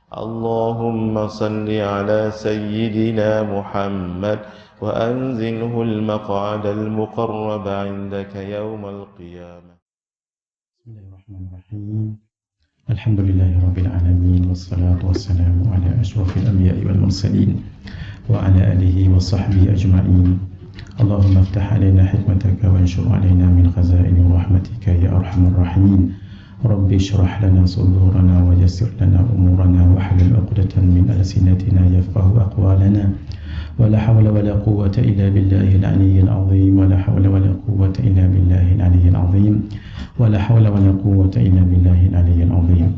اللهم صل على سيدنا محمد وأنزله المقعد المقرب عندك يوم القيامة. بسم الله الرحمن الرحيم. الحمد لله رب العالمين، والصلاة والسلام على أشرف الأنبياء والمرسلين وعلى آله وصحبه أجمعين. اللهم افتح علينا حكمتك وانشر علينا من خزائن رحمتك يا أرحم الراحمين. رب اشرح لنا صدورنا ويسر لنا أمورنا واحلل عقدة من ألسنتنا يفقه أقوالنا. ولا حول ولا قوة إلا بالله العلي العظيم. ولا حول ولا قوة إلا بالله العلي العظيم. ولا حول ولا قوة إلا بالله العلي العظيم.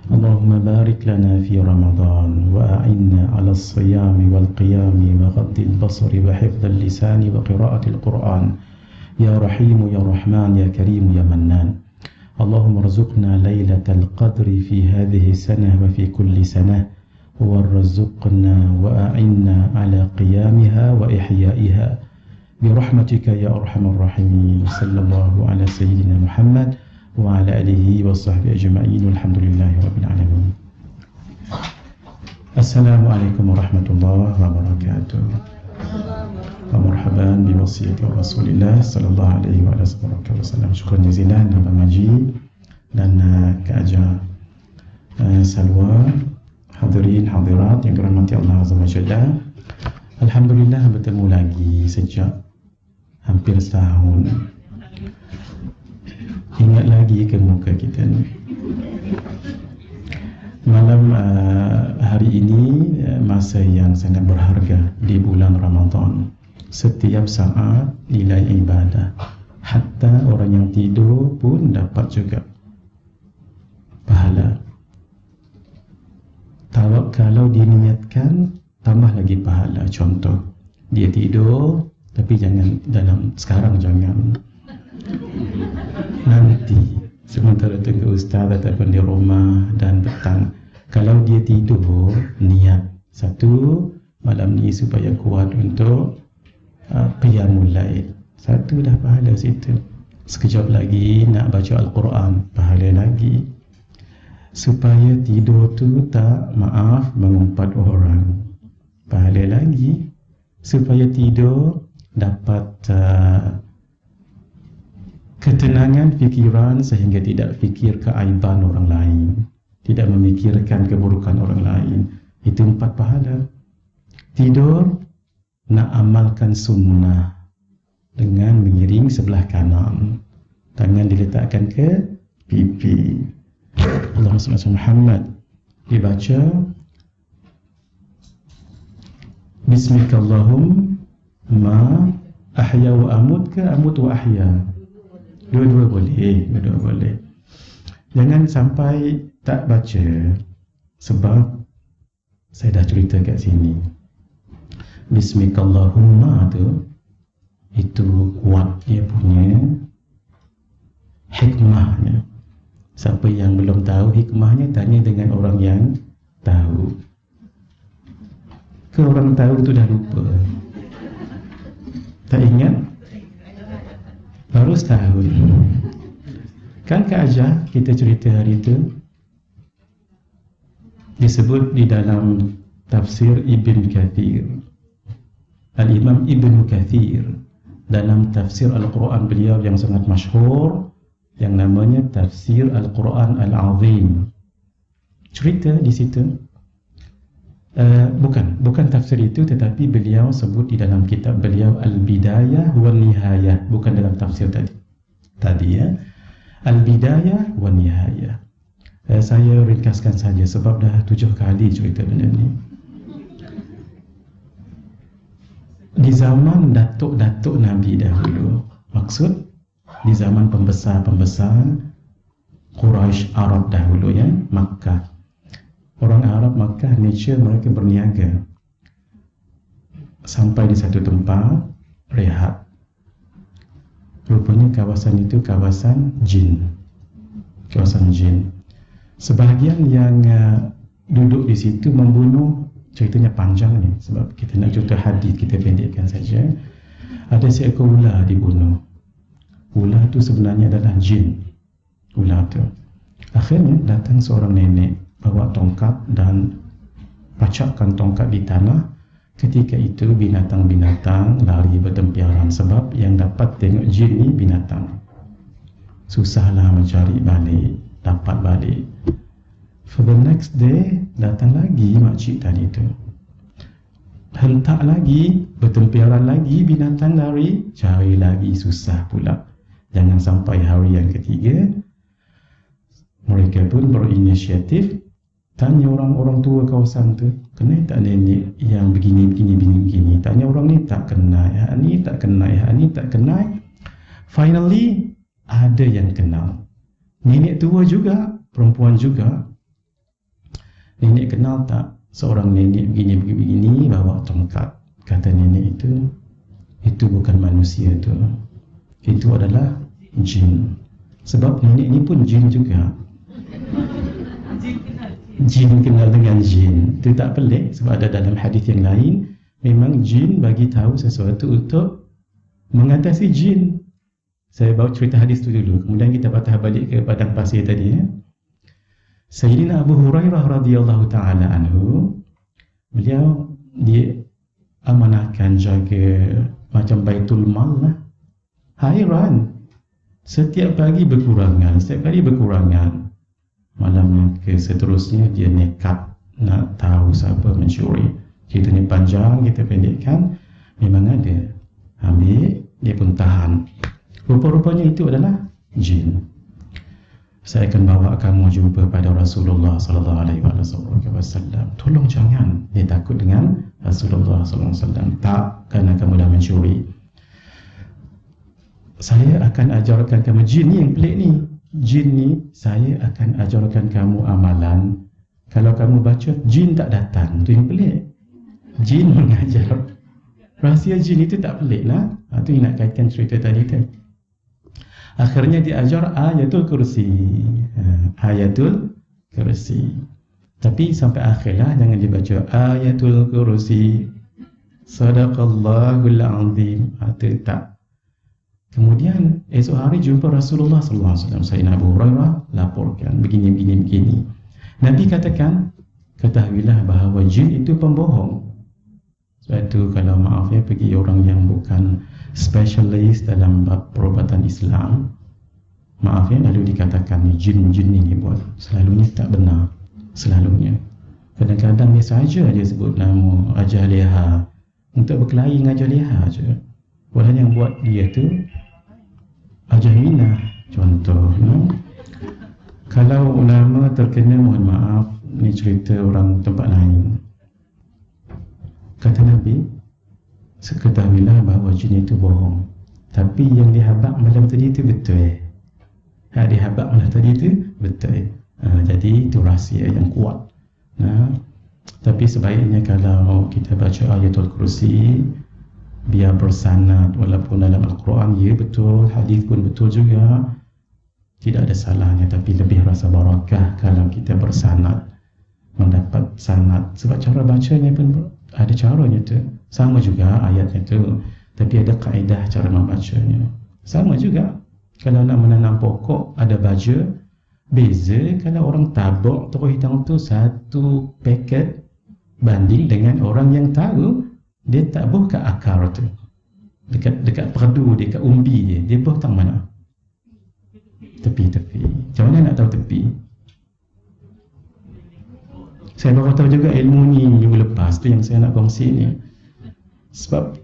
اللهم بارك لنا في رمضان وأعنا على الصيام والقيام وغض البصر وحفظ اللسان وقراءة القرآن يا رحيم يا رحمن يا كريم يا منان. اللهم ارزقنا ليلة القدر في هذه السنة وفي كل سنة، وارزقنا وأعنا على قيامها وإحيائها برحمتك يا أرحم الراحمين. صلى الله على سيدنا محمد وعلى آله وصحبه أجمعين والحمد لله رب العالمين. السلام عليكم ورحمة الله وبركاته. ومرحبا بوصية رسول الله صلى الله عليه وسلم. Syukur jazilan Abang Haji dan Kak Aja Salwa, hadirin hadirat yang dirahmati Allah Azza wa Jalla. Alhamdulillah bertemu lagi sejak hampir setahun. Ingat lagi ke muka kita ni. Malam hari ini masa yang sangat berharga di bulan Ramadan. Setiap saat nilai ibadah. Hatta orang yang tidur pun dapat juga pahala. Kalau diniatkan, tambah lagi pahala. Contoh, dia tidur, tapi jangan sekarang jangan. Nanti, sementara tunggu ustaz ataupun di rumah dan petang. Kalau dia tidur, niat satu, malam ni supaya kuat untuk qiyamul lail. Satu dah pahala situ. Sekejap lagi nak baca Al-Quran, pahala lagi. Supaya tidur tu tak mengumpat orang, pahala lagi. Supaya tidur dapat ketenangan fikiran sehingga tidak fikir keaiban orang lain, tidak memikirkan keburukan orang lain. Itu 4 pahala. Tidur nak amalkan sunnah dengan mengiring sebelah kanan, tangan diletakkan ke pipi. Allahumma salli ala Muhammad. Dibaca Bismillahirrahmanirrahim. Ahya wa amut ke amut wa ahya? Dua-dua boleh. Jangan sampai tak baca, sebab saya dah cerita kat sini. Bismillahirrahmanirrahim itu kuat dia punya hikmahnya. Siapa yang belum tahu hikmahnya, tanya dengan orang yang tahu. Ke orang tahu tu dah lupa, tak ingat, baru setahun. Kan Kak Aja kita cerita hari itu, disebut di dalam tafsir Ibn Kathir, Al-Imam Ibn Kathir, dalam tafsir Al-Quran beliau yang sangat masyhur, yang namanya Tafsir Al-Quran Al-Azim. Cerita di situ, bukan tafsir itu, tetapi beliau sebut di dalam kitab beliau Al-Bidayah wa Nihayah, bukan dalam tafsir tadi ya. Al-Bidayah wa Nihayah. Saya ringkaskan saja sebab dah 7 kali cerita benda ni. Di zaman datuk-datuk Nabi dahulu, maksud di zaman pembesar-pembesar Quraisy Arab dahulu ya, Makkah. Orang Arab Makkah, nature mereka berniaga. Sampai di satu tempat rehat. Rupanya kawasan itu kawasan jin. Kawasan jin. Sebahagian yang duduk di situ membunuh. Ceritanya panjang ni, sebab kita nak cerita hadis, kita pendekkan saja. Ada seekor ular dibunuh. Ular tu sebenarnya adalah jin. Ular tu. Akhirnya datang seorang nenek bawa tongkat dan pacakkan tongkat di tanah. Ketika itu binatang-binatang lari bertempiaran, sebab yang dapat tengok jin ni binatang. Susahlah mencari balik, dapat balik. For the next day, datang lagi makcik tadi tu. Hentak lagi, bertempiaran lagi, binatang lari, cari lagi, susah pula. Jangan sampai hari yang ketiga, mereka pun berinisiatif tanya orang-orang tua kawasan tu, kenal tak nenek yang begini. Tanya orang ni, tak kenal, yang ni tak kenal, yang ni tak kenal. Finally, ada yang kenal. Nenek tua juga, perempuan juga. Nenek kenal tak? Seorang nenek begini bawa tongkat. Kata nenek itu bukan manusia tu. Itu adalah jin. Sebab nenek ni pun jin juga. Jin kenal dengan jin. Itu tak pelik sebab ada dalam hadis yang lain, memang jin bagi tahu sesuatu untuk mengatasi jin. Saya bawa cerita hadis tu dulu, kemudian kita patah balik ke padang pasir tadi ya. Sayyidina Abu Hurairah radhiyallahu taala anhu, beliau dia amanahkan jaga macam baitul mal lah. Hairan, setiap pagi berkurangan, malam yang seterusnya dia nekat nak tahu siapa mencuri. Cerita ni panjang, kita pendekkan. Memang ada, ambil, dia pun tahan. Rupa-rupanya itu adalah jin. Saya akan bawa kamu jumpa pada Rasulullah sallallahu alaihi wasallam. Tolong jangan dia takut dengan Rasulullah sallallahu alaihi wasallam. Tak, kerana kamu dah mencuri. Saya akan ajarkan kamu, jin ni yang pelik ni. Jin ni saya akan ajarkan kamu amalan. Kalau kamu baca, jin tak datang. Itu yang pelik. Jin mengajar. Rahsia jin itu tak pelik lah. Itu yang nak kaitkan cerita tadi tu. Akhirnya diajar ayatul kursi. Ayatul kursi. Tapi sampai akhirlah jangan dibaca ayatul kursi. Sadaqallahul azim. Itu tak. Kemudian esok hari jumpa Rasulullah sallallahu alaihi wasallam. Sayyidina Abu Hurairah laporkan begini. Nabi katakan, ketahuilah bahawa jin itu pembohong. Sebab itu kalau maaf ya, pergi orang yang bukan spesialis dalam bab perubatan Islam, maaf ya, lalu dikatakan jin ni buat, selalunya tak benar. Selalunya, kadang-kadang dia sahaja dia sebut nama Raja Leha untuk berkelahi dengan Raja Leha je. Padahal yang buat dia tu Raja Minah contoh. Kalau ulama terkena, mohon maaf, ni cerita orang tempat lain. Kata Nabi, ketahuilah bahawa jin itu bohong. Tapi yang dihabak malam tadi itu betul. Dihabak malam tadi itu betul. Jadi itu rahsia yang kuat. Tapi sebaiknya kalau kita baca ayatul kursi, biar bersanad, walaupun dalam Al-Quran ya betul, hadis pun betul juga, tidak ada salahnya. Tapi lebih rasa barakah kalau kita bersanad, mendapat sanad. Sebab cara bacanya pun ada caranya tu. Sama juga ayatnya tu, tapi ada kaedah cara membacanya. Sama juga kalau nak menanam pokok, ada baja. Beza kalau orang tabuk terus hitam tu satu paket banding dengan orang yang tahu dia tak buh kat akar tu, dekat perdu dia, kat umbi dia buh tang mana? Tepi. Macam mana nak tahu tepi? Saya baru tahu juga ilmu ni minggu lepas tu yang saya nak kongsi ni. Sebab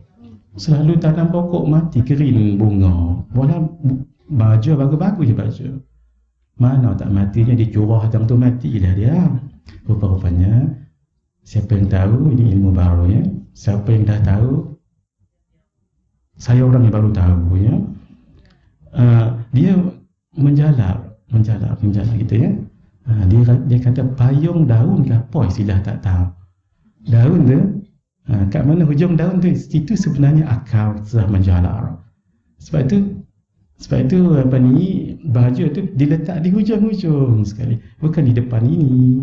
selalu tanam pokok mati, kering bunga. Walau baja bagus-bagus je baja. Mana tak matinya, dicurah tang tu matilah dia. Rupa-rupanya siapa yang tahu, ini ilmu baru ya. Siapa yang dah tahu, saya orang yang baru tahu ya. Dia menjalar gitu ya. Dia kata payung daun ke apa, istilah tak tahu. Daun tu, kat mana hujung daun tu, itu sebenarnya akar sudah menjalar. Sebab itu apa ni, baja tu diletak di hujung-hujung sekali, bukan di depan ini.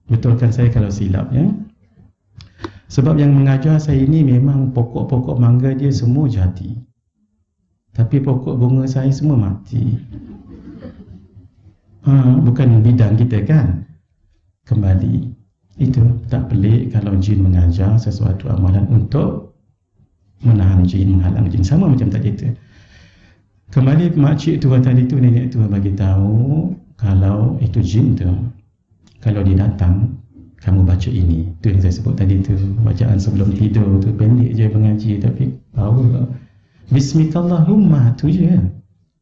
Betulkan saya kalau silap ya. Sebab yang mengajar saya ini memang pokok-pokok mangga dia semua jadi, tapi pokok bunga saya semua mati. Bukan bidang kita kan. kembali. Itu tak pelik kalau jin mengajar sesuatu amalan untuk menahan jin, menghalang jin, sama macam tadi itu. Kembali makcik tua tadi tu, nenek tua bagi tahu kalau itu jin tu, kalau dia datang, kamu baca ini. Tu yang saya sebut tadi tu, bacaan sebelum tidur tu, pendek je mengaji tapi power. Bismikallahumma tu je.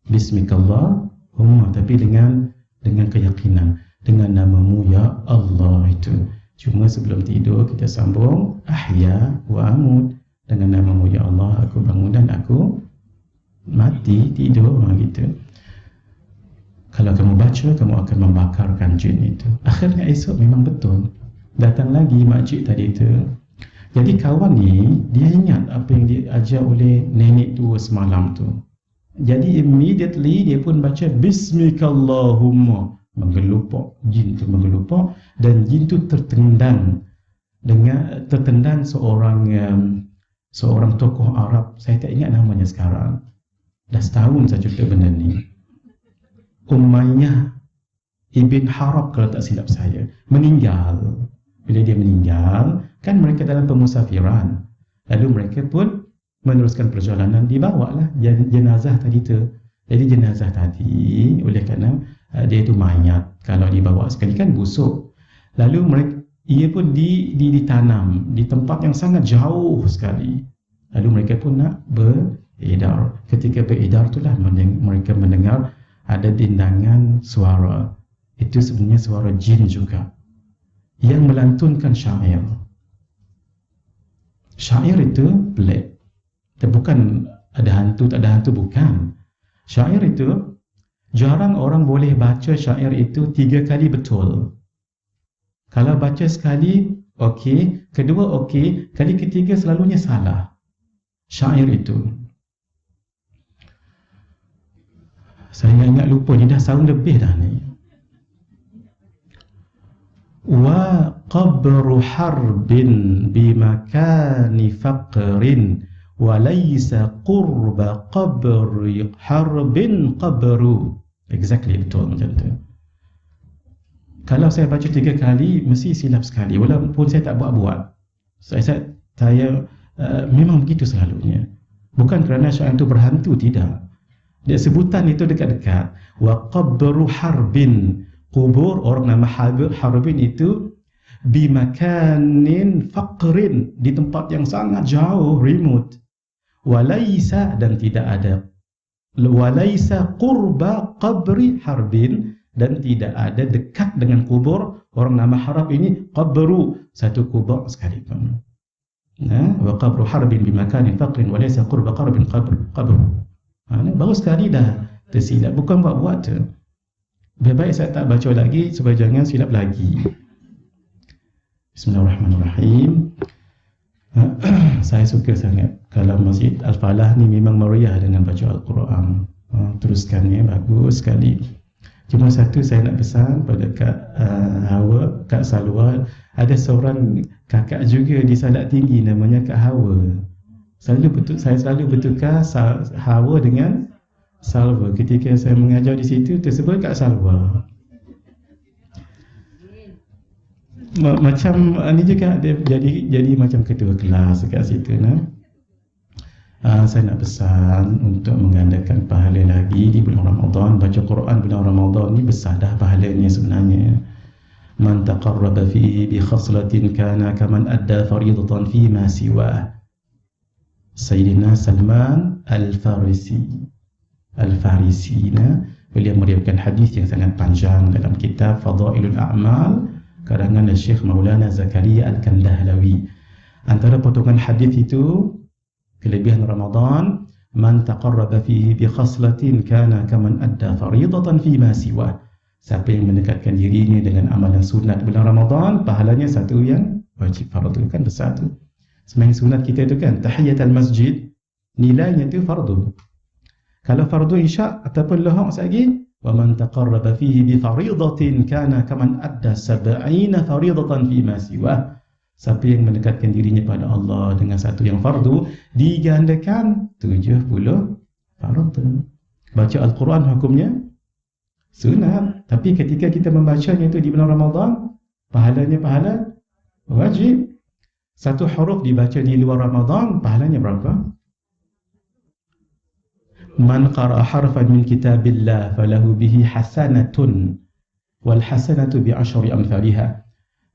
Bismikallahumma, tapi dengan keyakinan, dengan namamu ya Allah itu. Cuma sebelum tidur kita sambung ahya wa amut, dengan namamu ya Allah aku bangun dan aku mati, tidur, gitu. Kalau kamu baca, kamu akan membakarkan jin itu. Akhirnya esok memang betul datang lagi makcik tadi itu. Jadi kawan ni, dia ingat apa yang diajar oleh nenek tua semalam tu. Jadi immediately dia pun baca Bismikallahumma, menggelupak, jin tu menggelupak, dan jin tu tertendang seorang tokoh Arab, saya tak ingat namanya sekarang. Dah setahun saya cerita benda ni. Umayyah Ibn Harab kalau tak silap saya, meninggal. Bila dia meninggal, kan mereka dalam pemusafiran. Lalu mereka pun meneruskan perjalanan, dibawalah jenazah tadi tu. Jadi jenazah tadi, oleh kerana dia itu mayat, kalau dibawa sekali kan busuk. Lalu ia pun ditanam di tempat yang sangat jauh sekali. Lalu mereka pun nak beredar. Ketika beredar itulah mereka mendengar ada dendangan suara. Itu sebenarnya suara jin juga yang melantunkan syair. Syair itu pelik. Bukan ada hantu, tak ada hantu, bukan. Syair itu jarang orang boleh baca syair itu 3 kali betul. Kalau baca sekali, okey. Kedua, okey. Kali ketiga selalunya salah. Syair itu. Saya ingat lupa ni, dah tahun lebih dah ni. Wa qabru harbin bimakani faqrin wa laysa qurba qabri harbin qabru. Exactly, betul macam tu. Kalau saya baca 3 kali, mesti silap sekali. Walaupun saya tak buat-buat. Saya memang begitu selalunya. Bukan kerana syair itu berhantu, tidak. Dia sebutan itu dekat-dekat. Wa qabru harbin, kubur orang nama harbin itu, bimakanin faqrin, di tempat yang sangat jauh, remote. Walaysa, dan tidak ada. Walaysa qurba qabri harbin, dan tidak ada dekat dengan kubur orang nama Harab ini, qabru, satu kubur sekalipun. Wa qabru harbin bimakanin faqrin walaysa qurba qarbin qabru. Baru sekali dah tersilap, bukan buat-buat tu. Lebih baik saya tak baca lagi supaya jangan silap lagi. Bismillahirrahmanirrahim. Saya suka sangat kalau Masjid Al-Falah ni memang meriah dengan baca Al-Quran. Teruskannya bagus sekali. Cuma satu saya nak pesan pada Kak Salwa, ada seorang kakak juga di Salat Tinggi namanya Kak Hawa. Saya selalu bertukar Hawa dengan Salwa. Ketika saya mengajar di situ, tersebut Kak Salwa. Macam ni juga dia jadi macam ketua kelas dekat situ. Saya nak pesan untuk menggandakan pahala lagi di bulan Ramadan. Baca Quran bulan Ramadan ni besar dah pahalanya sebenarnya. Man taqarraba fihi bi khaslatin kana kaman adda faridatan fi ma siwa. Sayyidina Salman Al-Farisi beliau meriwayatkan hadis yang sangat panjang dalam kitab Fadailul A'mal karangan Syekh Maulana Zakaria Al-Kandahlawi. Antara potongan hadis itu, kelebihan Ramadan, man taqarraba fihi bi khaslatin kana kaman adda faridatan fi ma siwa. Siapa yang mendekatkan dirinya dengan amalan sunat bulan Ramadan, pahalanya satu yang wajib, fardu kan besar tu. Sembahyang sunat kita itu kan tahiyatul masjid, nilainya itu fardu. Kalau fardu isya ataupun lohok lagi, wa man taqarraba fihi bi faridatin kana kaman adda 70 faridatan fi ma siwa. Siapa yang mendekatkan dirinya pada Allah dengan satu yang fardu, digandakan 70 fardu. Baca Al-Quran hukumnya sunat, tapi ketika kita membacanya itu di bulan Ramadan, Pahalanya pahala wajib. Satu huruf dibaca di luar Ramadan, pahalanya berapa? Man qara'a harfan min kitabillah falahu bihi hasanatun wal hasanatu bi asyri amthaliha.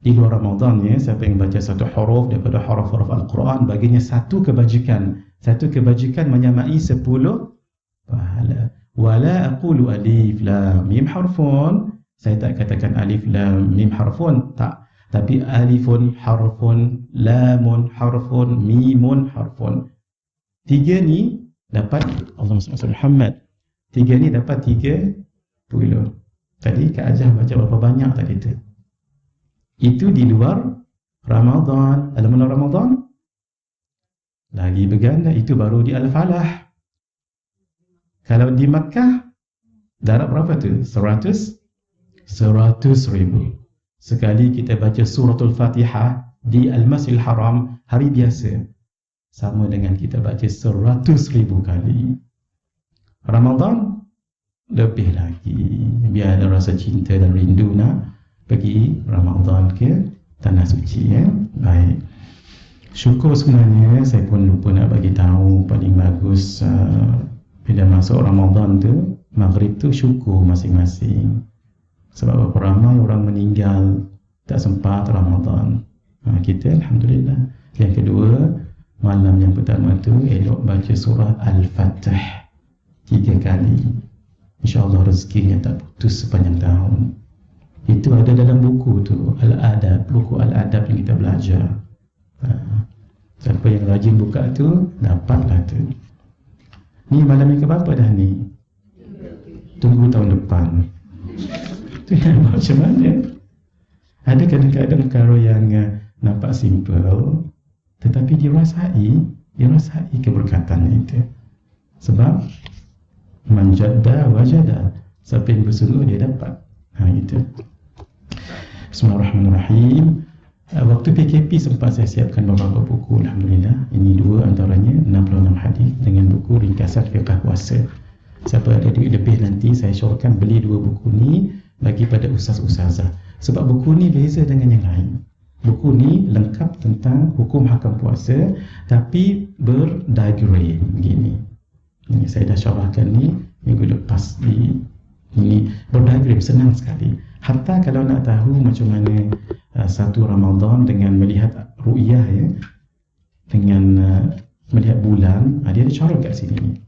Di luar Ramadan ya, siapa yang baca satu huruf daripada huruf-huruf Al-Quran, baginya satu kebajikan. Satu kebajikan menyamai 10 pahala. Wala aqulu alif lam mim harfun. Saya tak katakan alif lam mim harfun, tak. Tapi alifun harfun, lamun harfun, mimun harfun. Tiga ni dapat, Allahumma salli ala Muhammad. Tiga ni dapat 30. Tadi Kak Ajah baca berapa banyak tadi tu? Itu di luar Ramadan. Dalam bulan Ramadan lagi berganda, itu baru di Al-Falah. Kalau di Makkah darab berapa tu? 100 ribu. Sekali kita baca suratul Fatihah di Al-Masjidil Haram hari biasa, sama dengan kita baca 100 ribu kali. Ramadan lebih lagi. Biar ada rasa cinta dan rindu nak pergi Ramadan ke Tanah Suci ya. Baik. Syukur sebenarnya saya pun lupa nak bagi tahu, paling bagus bila masuk Ramadan tu, Maghrib tu syukur masing-masing. Sebab berapa ramai orang meninggal tak sempat Ramadan. Kita alhamdulillah. Yang kedua, malam yang pertama tu elok baca surah Al-Fatih 3 kali. InsyaAllah rezekinya tak putus sepanjang tahun. Itu ada dalam buku tu, Al-Adab, buku Al-Adab yang kita belajar. Siapa yang rajin buka tu, dapatlah tu. Ni malam yang keberapa dah ni? Tunggu tahun depan. Tu nak macam mana? Ada kadang-kadang perkara yang nampak simple, tetapi dirasai keberkatannya itu. Sebab man jadda wajada, siapa yang bersungguh dia dapat. Itu. Bismillahirrahmanirrahim. Waktu PKP sempat saya siapkan beberapa buku, alhamdulillah. Ini 2 antaranya, 66 hadis dengan buku ringkasan fiqh puasa. Siapa ada duit lebih nanti saya syorkan beli 2 buku ni bagi pada ustaz-ustazah. Sebab buku ni beza dengan yang lain. Buku ni lengkap tentang hukum hakam puasa, tapi berdiagram begini. Ini saya dah syarahkan ni minggu lepas di ini, berdiagram senang sekali. Hatta kalau nak tahu macam mana satu Ramadan dengan melihat ru'yah ya, dengan melihat bulan, dia ada cara kat sini.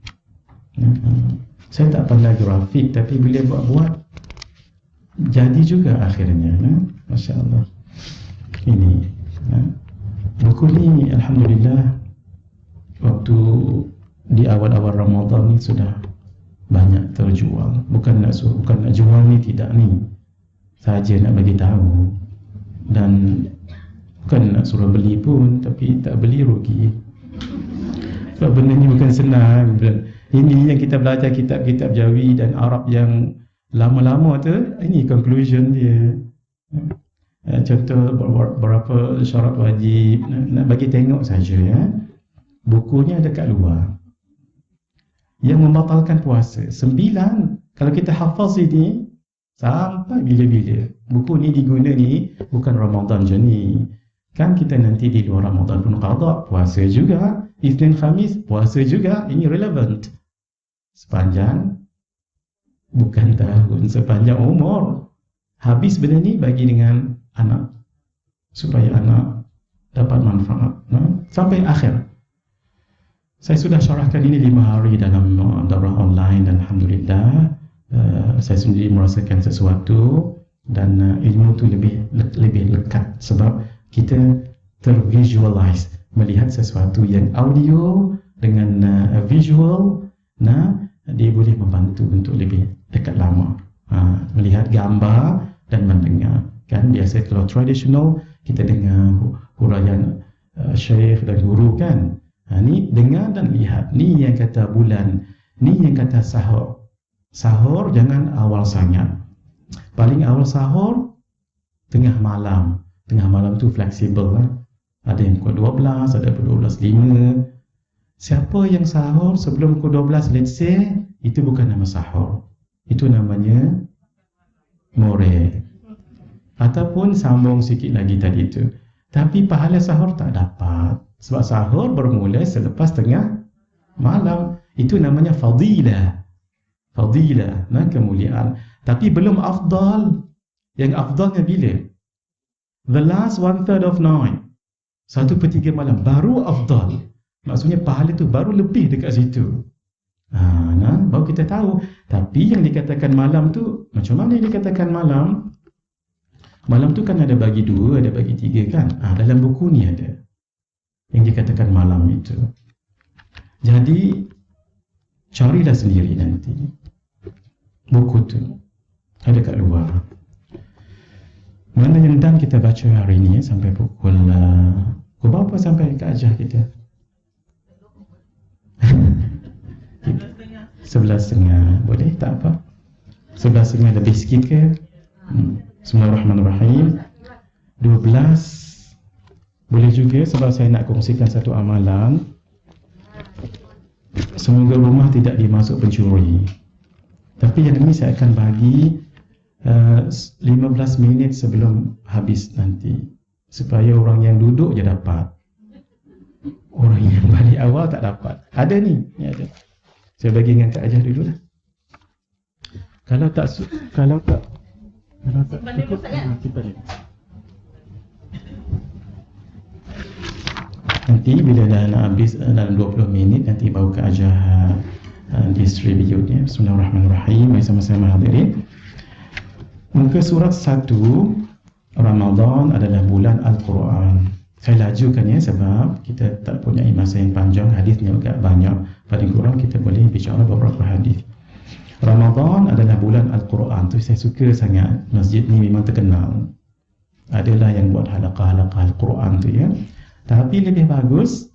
Saya tak pandai grafik, tapi bila buat jadi juga akhirnya. Masya Allah. Ini buku ni alhamdulillah waktu di awal-awal Ramadan ni sudah banyak terjual. Bukan nak jual ni, tidak ni. Saja nak bagi tahu. Dan bukan nak suruh beli pun, tapi tak beli rugi. Sebab benda ni bukan senang. Ini yang kita belajar kitab-kitab Jawi dan Arab yang lama-lama tu, ini conclusion dia. Contoh berapa syarat wajib, nak bagi tengok saja ya. Bukunya ada kat luar. Yang membatalkan puasa 9. Kalau kita hafaz ini sampai bila-bila. Buku ni diguna ni bukan Ramadan je ni. Kan kita nanti di luar Ramadan pun qada, puasa juga. Isnin Khamis puasa juga. Ini relevant. Sepanjang bukan tahun, sepanjang umur. Habis benda ni bagi dengan anak, supaya anak dapat manfaat sampai akhir. Saya sudah syarahkan ini 5 hari dalam daurah online dan alhamdulillah saya sendiri merasakan sesuatu dan ilmu tu lebih lekat sebab kita tervisualize, melihat sesuatu yang audio dengan visual, dia boleh membantu untuk lebih dekat lama, melihat gambar dan mendengar. Kan biasa kalau tradisional kita dengar huraian syekh dan guru kan. Ni dengar dan lihat. Ni yang kata bulan, ni yang kata sahur. Sahur jangan awal sangat. Paling awal sahur tengah malam. Tengah malam tu fleksibel lah. Ada yang pukul 12, ada pukul 12.05. Siapa yang sahur sebelum pukul 12, let's say, itu bukan nama sahur. Itu namanya more. ataupun sambung sikit lagi tadi tu. Tapi pahala sahur tak dapat. Sebab sahur bermula selepas tengah malam. Itu namanya fadilah. Fadilah, kemuliaan. Tapi belum afdal. Yang afdalnya bila? The last 1/3 of night. 1/3 malam. Baru afdal. Maksudnya pahala tu baru lebih dekat situ. Baru kita tahu. Tapi yang dikatakan malam tu, macam mana yang dikatakan malam? Malam tu kan ada bagi 2, ada bagi 3 kan? Dalam buku ni ada yang dikatakan malam itu. Jadi carilah sendiri nanti buku tu, ada kat luar. Mana yang dan kita baca hari ni sampai pukul berapa sampai ke ajah kita? 11.30. Boleh tak apa? 11.30 lebih sikit ke? Bismillahirrahmanirrahim. 12 boleh juga, sebab saya nak kongsikan satu amalan. Semoga rumah tidak dimasuk pencuri. Tapi yang ini saya akan bagi 15 minit sebelum habis nanti, supaya orang yang duduk je dapat, orang yang balik awal tak dapat. Ada ni ada. Saya bagi dengan Kak Ajah dulu lah. Kalau tak cukup, kita ni. Nanti bila dah nak habis dalam 20 minit, nanti baru Kak Ajah distribute-nya. Bismillahirrahmanirrahim. Mari sama-sama hadirin. Muka surat 1, Ramadan adalah bulan Al-Quran. Saya lajukan ya, sebab kita tak punya masa yang panjang, hadisnya agak banyak. Paling kurang kita boleh bicara beberapa hadis. Ramadan adalah bulan Al-Quran. Tu saya suka sangat. Masjid ni memang terkenal. Adalah yang buat halaqah-halaqah Al-Quran tu ya. Tapi lebih bagus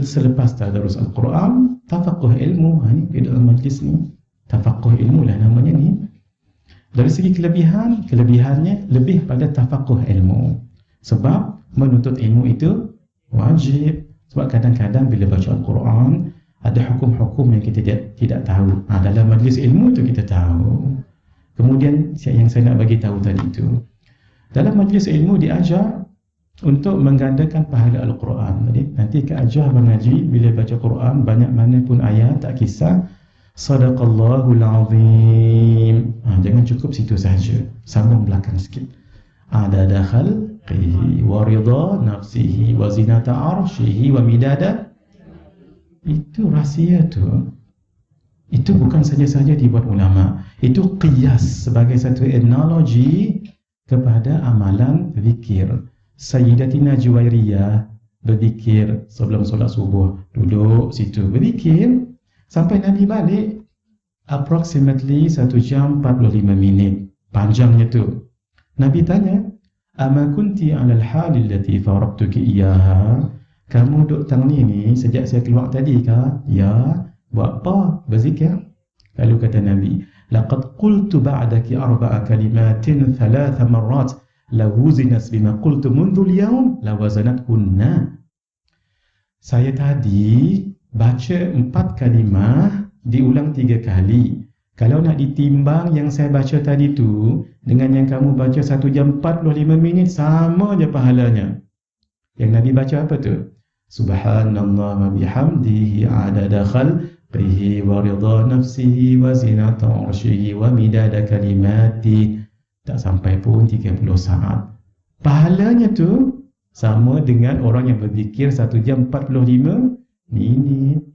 selepas tadarus Al-Quran, tafaqquh ilmu. Ni di dalam majlis ni tafaqquh ilmu lah namanya ni. Dari segi kelebihannya lebih pada tafaqquh ilmu. Sebab menuntut ilmu itu wajib. Sebab kadang-kadang bila baca Al-Quran, ada hukum-hukum yang kita tidak tahu. Dalam majlis ilmu itu kita tahu. Kemudian yang saya nak bagi tahu tadi itu, dalam majlis ilmu diajar untuk menggandakan pahala Al-Quran. Jadi nanti Kak Ajah mengaji, bila baca Quran banyak mana pun ayat, tak kisah, Sadaqallahul Azim. Jangan cukup situ sahaja, sambung belakang sikit. Adada khalqihi wa ridha nafsihi wa zinata arshihi wa midada. Itu rahsia tu. Itu bukan saja-saja dibuat ulama. Itu qiyas sebagai satu analogi kepada amalan zikir. Sayyidatina Juwairiyah berzikir sebelum solat subuh, duduk situ berzikir sampai Nabi balik, approximately 1 jam 45 minit. Panjangnya tu. Nabi tanya, "Ama kunti 'alal halil lati faraqtuki iyyaha?" Kamu duduk tang ni sejak saya keluar tadi kah? Ya. Buat apa? Berzikir. Lalu kata Nabi, "Laqad qultu ba'daki 4 kalimatin 3 marrat. La wuzinat bima qultu mundu al-yawm la wazanatkunna." Saya tadi baca 4 kalimah, diulang 3 kali. Kalau nak ditimbang yang saya baca tadi tu dengan yang kamu baca 1 jam 45 minit, sama je pahalanya. Yang Nabi baca apa tu? Subhanallah wa bihamdihi adada khalqihi wa ridha nafsihi wa zinata arshihi wa midada kalimati. Tak sampai pun 30 saat. Pahalanya tu sama dengan orang yang berzikir 1 jam 45 minit.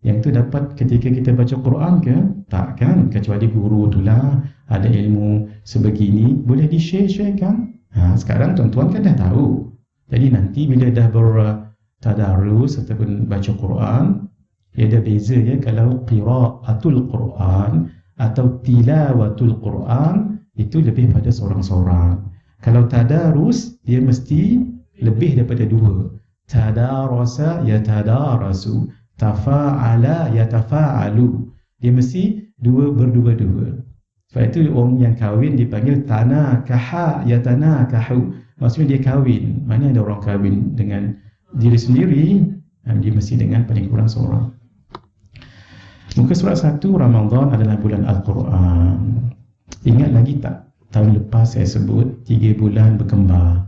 Yang tu dapat ketika kita baca Quran ke? Tak kan? Kecuali guru itulah ada ilmu sebegini, boleh di-share kan? Sekarang tuan-tuan kan dah tahu. Jadi nanti bila dah bertadarus ataupun baca Quran, dia ada beza ya. Kalau qiraatul Quran atau tilawatul Quran, itu lebih pada seorang-seorang. Kalau tadarus, dia mesti lebih daripada 2. Tadarasa yatadarasu, tafa'ala yatafa'alu. Dia mesti 2 berdua-dua. Sebab itu orang yang kahwin dipanggil tanakaha yatanakahu. Maksudnya dia kahwin. Mana ada orang kahwin dengan diri sendiri, dia mesti dengan paling kurang seorang. Muka surat 1, Ramadan adalah bulan Al-Quran. Ingat lagi tak? tahun lepas saya sebut 3 bulan berkembar.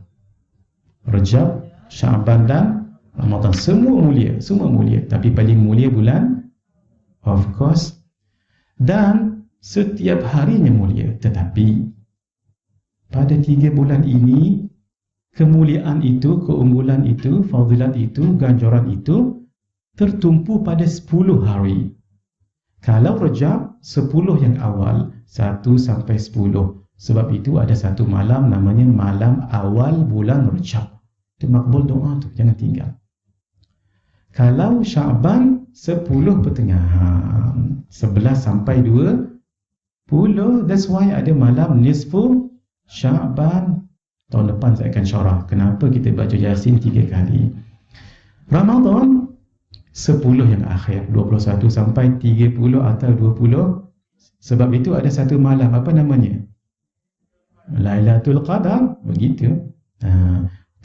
Rajab, Sya'ban dan Ramadan, semua mulia, tapi paling mulia bulan, of course, dan setiap harinya mulia. Tetapi pada 3 bulan ini, kemuliaan itu, keunggulan itu, fadilat itu, ganjaran itu tertumpu pada 10 hari. Kalau Rajab, 10 yang awal, 1 sampai 10. Sebab itu ada satu malam namanya malam awal bulan Rajab. Itu makbul doa tu, jangan tinggal. Kalau Sya'ban, 10 pertengahan, 11 sampai 20. That's why ada malam nisfu Sya'ban. Tahun depan saya akan syarah kenapa kita baca Yasin 3 kali. Ramadan, 10 yang akhir, 21 sampai 30 atau 20. Sebab itu ada satu malam, apa namanya? Lailatul Qadar, begitu.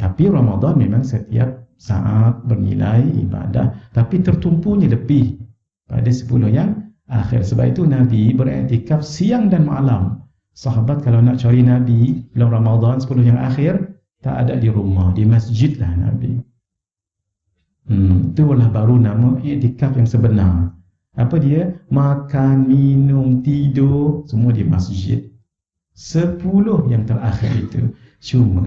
Tapi Ramadan memang setiap saat bernilai ibadah, tapi tertumpunya lebih pada 10 yang akhir. Sebab itu Nabi beriktikaf siang dan malam. Sahabat kalau nak cari Nabi bulan Ramadan 10 yang akhir, tak ada di rumah, di masjid lah Nabi. Itulah baru nama iktikaf yang sebenar. Apa dia? Makan, minum, tidur, semua di masjid. 10 yang terakhir itu. Cuma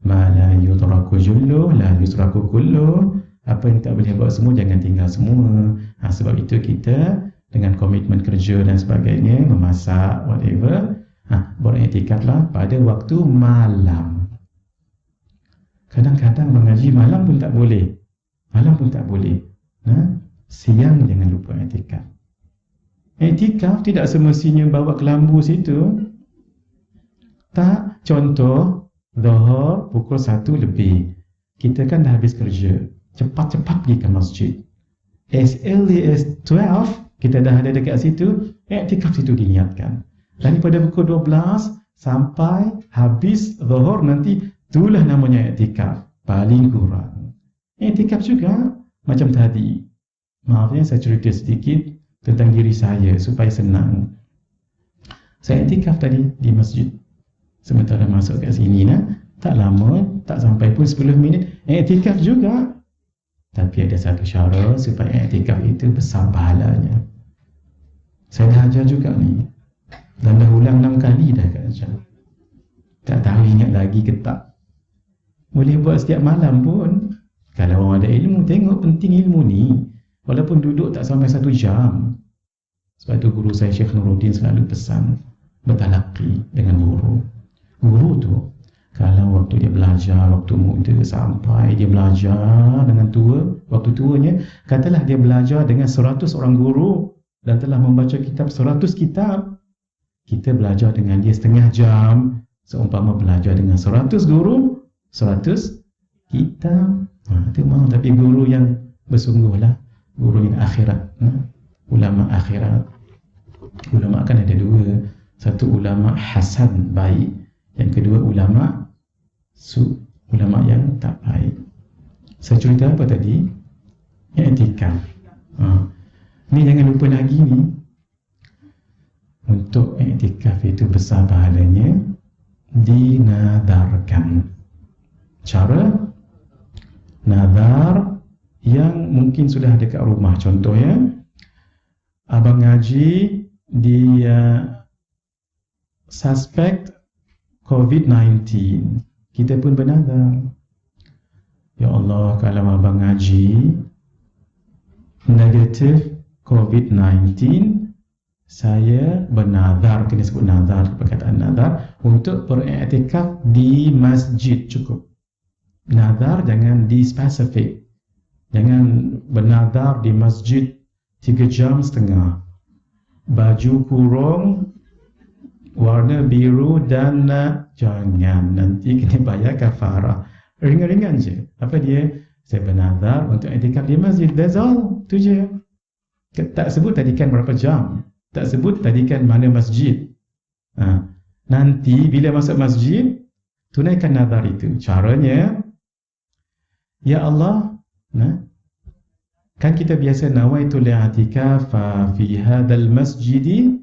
ma la yutraku julluh, la yutraku kulluh. Apa yang tak boleh buat semua, jangan tinggal semua. Sebab itu kita dengan komitmen kerja dan sebagainya, memasak, whatever, beriktikaflah pada waktu malam. Kadang-kadang mengaji malam pun tak boleh. Siang jangan lupa iktikaf. Iktikaf tidak semestinya bawa kelambu situ. Tak, contoh Zuhur pukul 1 lebih. Kita kan dah habis kerja, cepat-cepat pergi ke masjid. As early as 12 kita dah ada dekat situ, iktikaf situ diniatkan. Daripada pukul 12 sampai habis Zuhur nanti, itulah namanya iktikaf. Paling kurang. Iktikaf juga macam tadi. Maafnya saya cerita sedikit tentang diri saya supaya senang. Saya iktikaf tadi di masjid. Sementara masuk kat sini, tak lama, tak sampai pun 10 minit, iktikaf juga. Tapi ada satu cara supaya iktikaf itu besar pahalanya. Saya dah ajar juga ni. Dan dah ulang 6 kali dah kat ajar. Tak tahu ingat lagi ke tak. Boleh buat setiap malam pun. Kalau orang ada ilmu, tengok penting ilmu ni. Walaupun duduk tak sampai 1 jam. Sebab tu guru saya Syekh Nuruddin selalu pesan bertalaqi dengan guru. Guru tu, kalau waktu dia belajar, waktu muda sampai dia belajar dengan tua, waktu tuanya, katalah dia belajar dengan 100 orang guru dan telah membaca kitab 100 kitab. Kita belajar dengan dia setengah jam, seumpama belajar dengan 100 guru, 100 kitab. Itu memang, tapi guru yang bersungguhlah, guru yang akhirat. Ulama akhirat. Ulama kan ada 2. Satu ulama hasan, baik. Yang kedua ulama ulama yang tak baik. Saya cerita apa tadi? Iktikaf. Ni jangan lupa lagi ni. Untuk iktikaf itu besar pahalanya, dinadarkan. Cara nadar yang mungkin sudah ada kat rumah. Contohnya, abang ngaji dia suspek COVID-19, kita pun bernadar. Ya Allah, kalau abang ngaji negatif COVID-19, saya bernadar, kena sebut nazar, perkataan nazar, untuk beriktikaf di masjid cukup. Nazar jangan di spesifik. Jangan bernadar di masjid 3 jam setengah. Baju kurung warna biru dan jangan, nanti kena bayar kafarah. Ringan-ringan je. Apa dia? Saya bernazar untuk iktikaf di masjid. That's all. Itu je. Tak sebut tadikan berapa jam. Tak sebut tadikan mana masjid. Nanti bila masuk masjid, tunaikan nazar itu. Caranya, ya Allah, kan kita biasa nawaitul i'tikaf fi hadzal masjid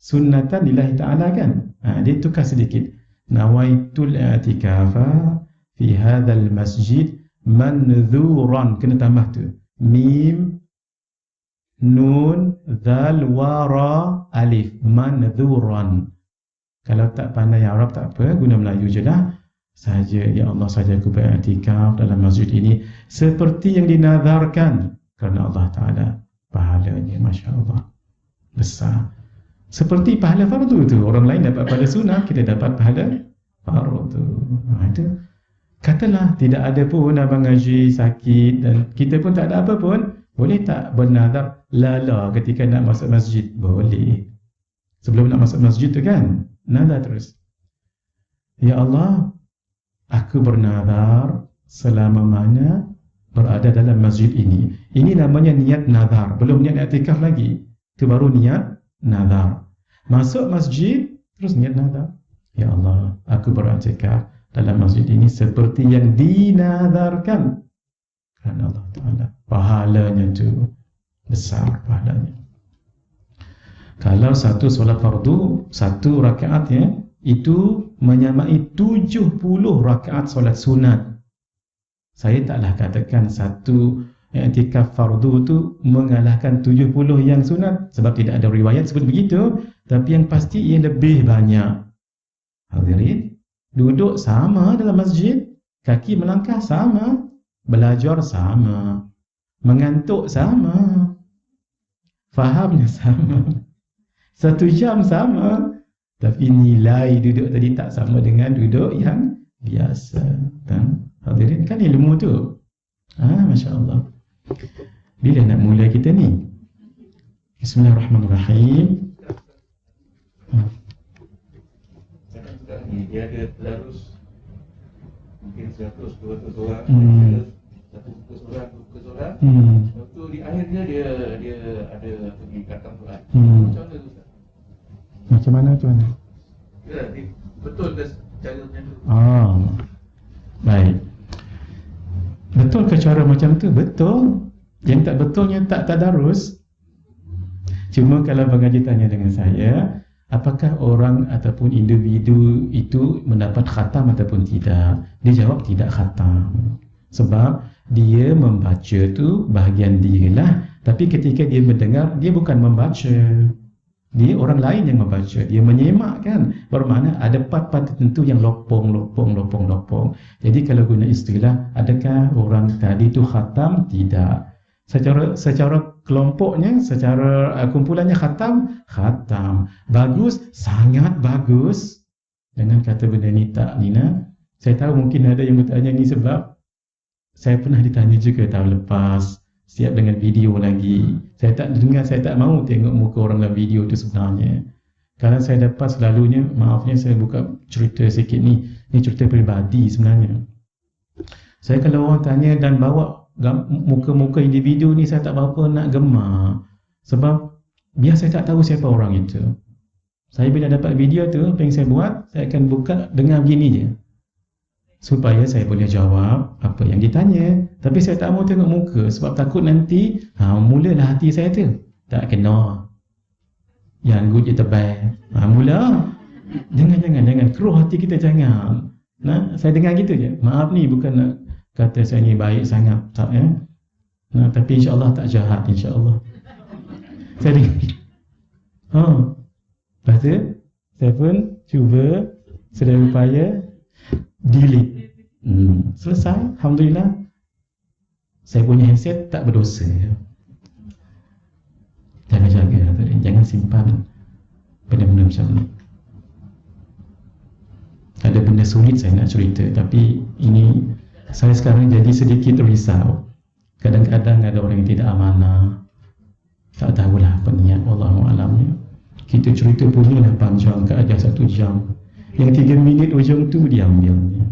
sunnatan lillahi ta'ala kan. Dia tukar sedikit. Nawaitul i'tikafa fi hadzal masjid manzuran, kena tambah tu. Mim, nun, zal, wara, alif. Manzuran. Kalau tak pandai Arab tak apa, guna Melayu je lah. Saja, ya Allah, saja aku beriktikaf dalam masjid ini seperti yang dinazarkan kerana Allah Ta'ala. Pahalanya, Masya Allah, besar. Seperti pahala fardu tu. Orang lain dapat pahala sunnah, kita dapat pahala fardu. Itu. Katalah tidak ada pun abang Haji sakit dan kita pun tak ada apa pun, boleh tak bernazar lala ketika nak masuk masjid? Boleh. Sebelum nak masuk masjid tu kan, nazar terus. Ya Allah, aku bernazar selama mana berada dalam masjid ini. Ini namanya niat nazar. Belum niat i'tikaf lagi. Itu baru niat nazar. Masuk masjid, terus niat nazar. Ya Allah, aku beriktikaf dalam masjid ini seperti yang dinazarkan kerana Allah Ta'ala. Pahalanya tu besar pahalanya. Kalau satu solat fardu, satu rakaatnya itu menyamai 70 rakaat solat sunat. Saya taklah katakan satu i'tikaf fardu tu mengalahkan 70 yang sunat, sebab tidak ada riwayat sebut begitu, tapi yang pasti ia lebih banyak. Hadirin, duduk sama dalam masjid, kaki melangkah sama, belajar sama, mengantuk sama, fahamnya sama, 1 jam sama, tapi nilai duduk tadi tak sama dengan duduk yang biasa. Kan? Hadirin, kan ilmu tu. Masya Allah. Bila nak mula kita ni? Bismillahirrahmanirrahim. Dia ada tadarus mungkin 100-200 orang, satu buku seorang. Lepas tu di akhirnya dia ada pergi khatam Quran. Macam mana tu Ustaz? Macam mana? Ya, betul ke cara macam tu? Baik. Betul ke cara macam tu? Betul. Yang tak betulnya tak tadarus. Cuma kalau pengaji tanya dengan saya, apakah orang ataupun individu itu mendapat khatam ataupun tidak? Dia jawab tidak khatam. Sebab dia membaca tu bahagian dia lah. Tapi ketika dia mendengar, dia bukan membaca. Dia orang lain yang membaca. Dia menyemak kan. Bermakna ada part-part tertentu yang lopong. Jadi kalau guna istilah, adakah orang tadi tu khatam? Tidak. Secara kelompoknya, secara kumpulannya khatam. Bagus, sangat bagus. Dengan kata benda ni tak, Nina. Saya tahu mungkin ada yang bertanya ni sebab saya pernah ditanya juga tahun lepas. Siap dengan video lagi. Saya tak dengar, saya tak mahu tengok muka orang dalam video tu sebenarnya. Kalau saya dapat selalunya, maafnya saya buka cerita sikit ni. Ni cerita peribadi sebenarnya. Saya kalau orang tanya dan bawa muka-muka individu ni, saya tak berapa nak gemar. Sebab biar saya tak tahu siapa orang itu. Saya bila dapat video tu, apa yang saya buat, saya akan buka dengar begini je, supaya saya boleh jawab apa yang ditanya. Tapi saya tak mahu tengok muka, sebab takut nanti mulalah hati saya tu tak kena yang gue je tebal. Mula jangan keruh hati kita, jangan. Saya dengar gitu je. Maaf ni bukan nak kata saya ni baik sangat, tak ya. Tapi insya-Allah tak jahat, insya-Allah. Saya dengar. Lepas tu saya pun cuba sedaya upaya delete. Selesai, alhamdulillah. Saya punya handset tak berdosa. Jaga-jaga, jangan simpan benda-benda macam ni. Ada benda sulit saya nak cerita, tapi ini saya sekarang jadi sedikit risau. Kadang-kadang ada orang yang tidak amanah, tak tahulah apa niat, wallahu a'lam. Kita cerita punyalah panjang, ke ada 1 jam. Yang 3 minit ujung tu diambilnya.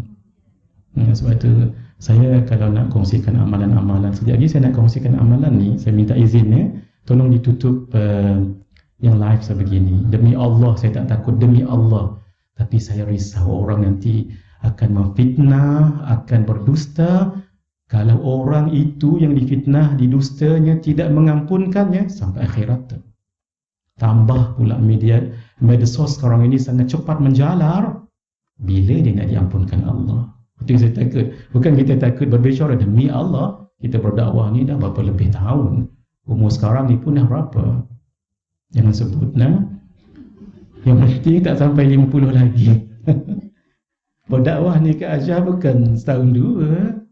Sebab itu saya kalau nak kongsikan amalan-amalan, sekejap lagi saya nak kongsikan amalan ni, saya minta izin ya, tolong ditutup yang live sebegini. Demi Allah saya tak takut, demi Allah. Tapi saya risau orang nanti akan memfitnah, akan berdusta. Kalau orang itu yang difitnah, didustanya tidak mengampunkannya sampai akhirat. Tambah pula medsos sekarang ini sangat cepat menjalar. Bila dia nak diampunkan Allah? Itu saya takut. Bukan kita takut berbicara, demi Allah, kita berdakwah ni dah berapa lebih tahun. Umur sekarang ni pun dah berapa? Jangan sebut nah. Yang penting tak sampai 50 lagi. Berdakwah ni ke ajar bukan setahun dua.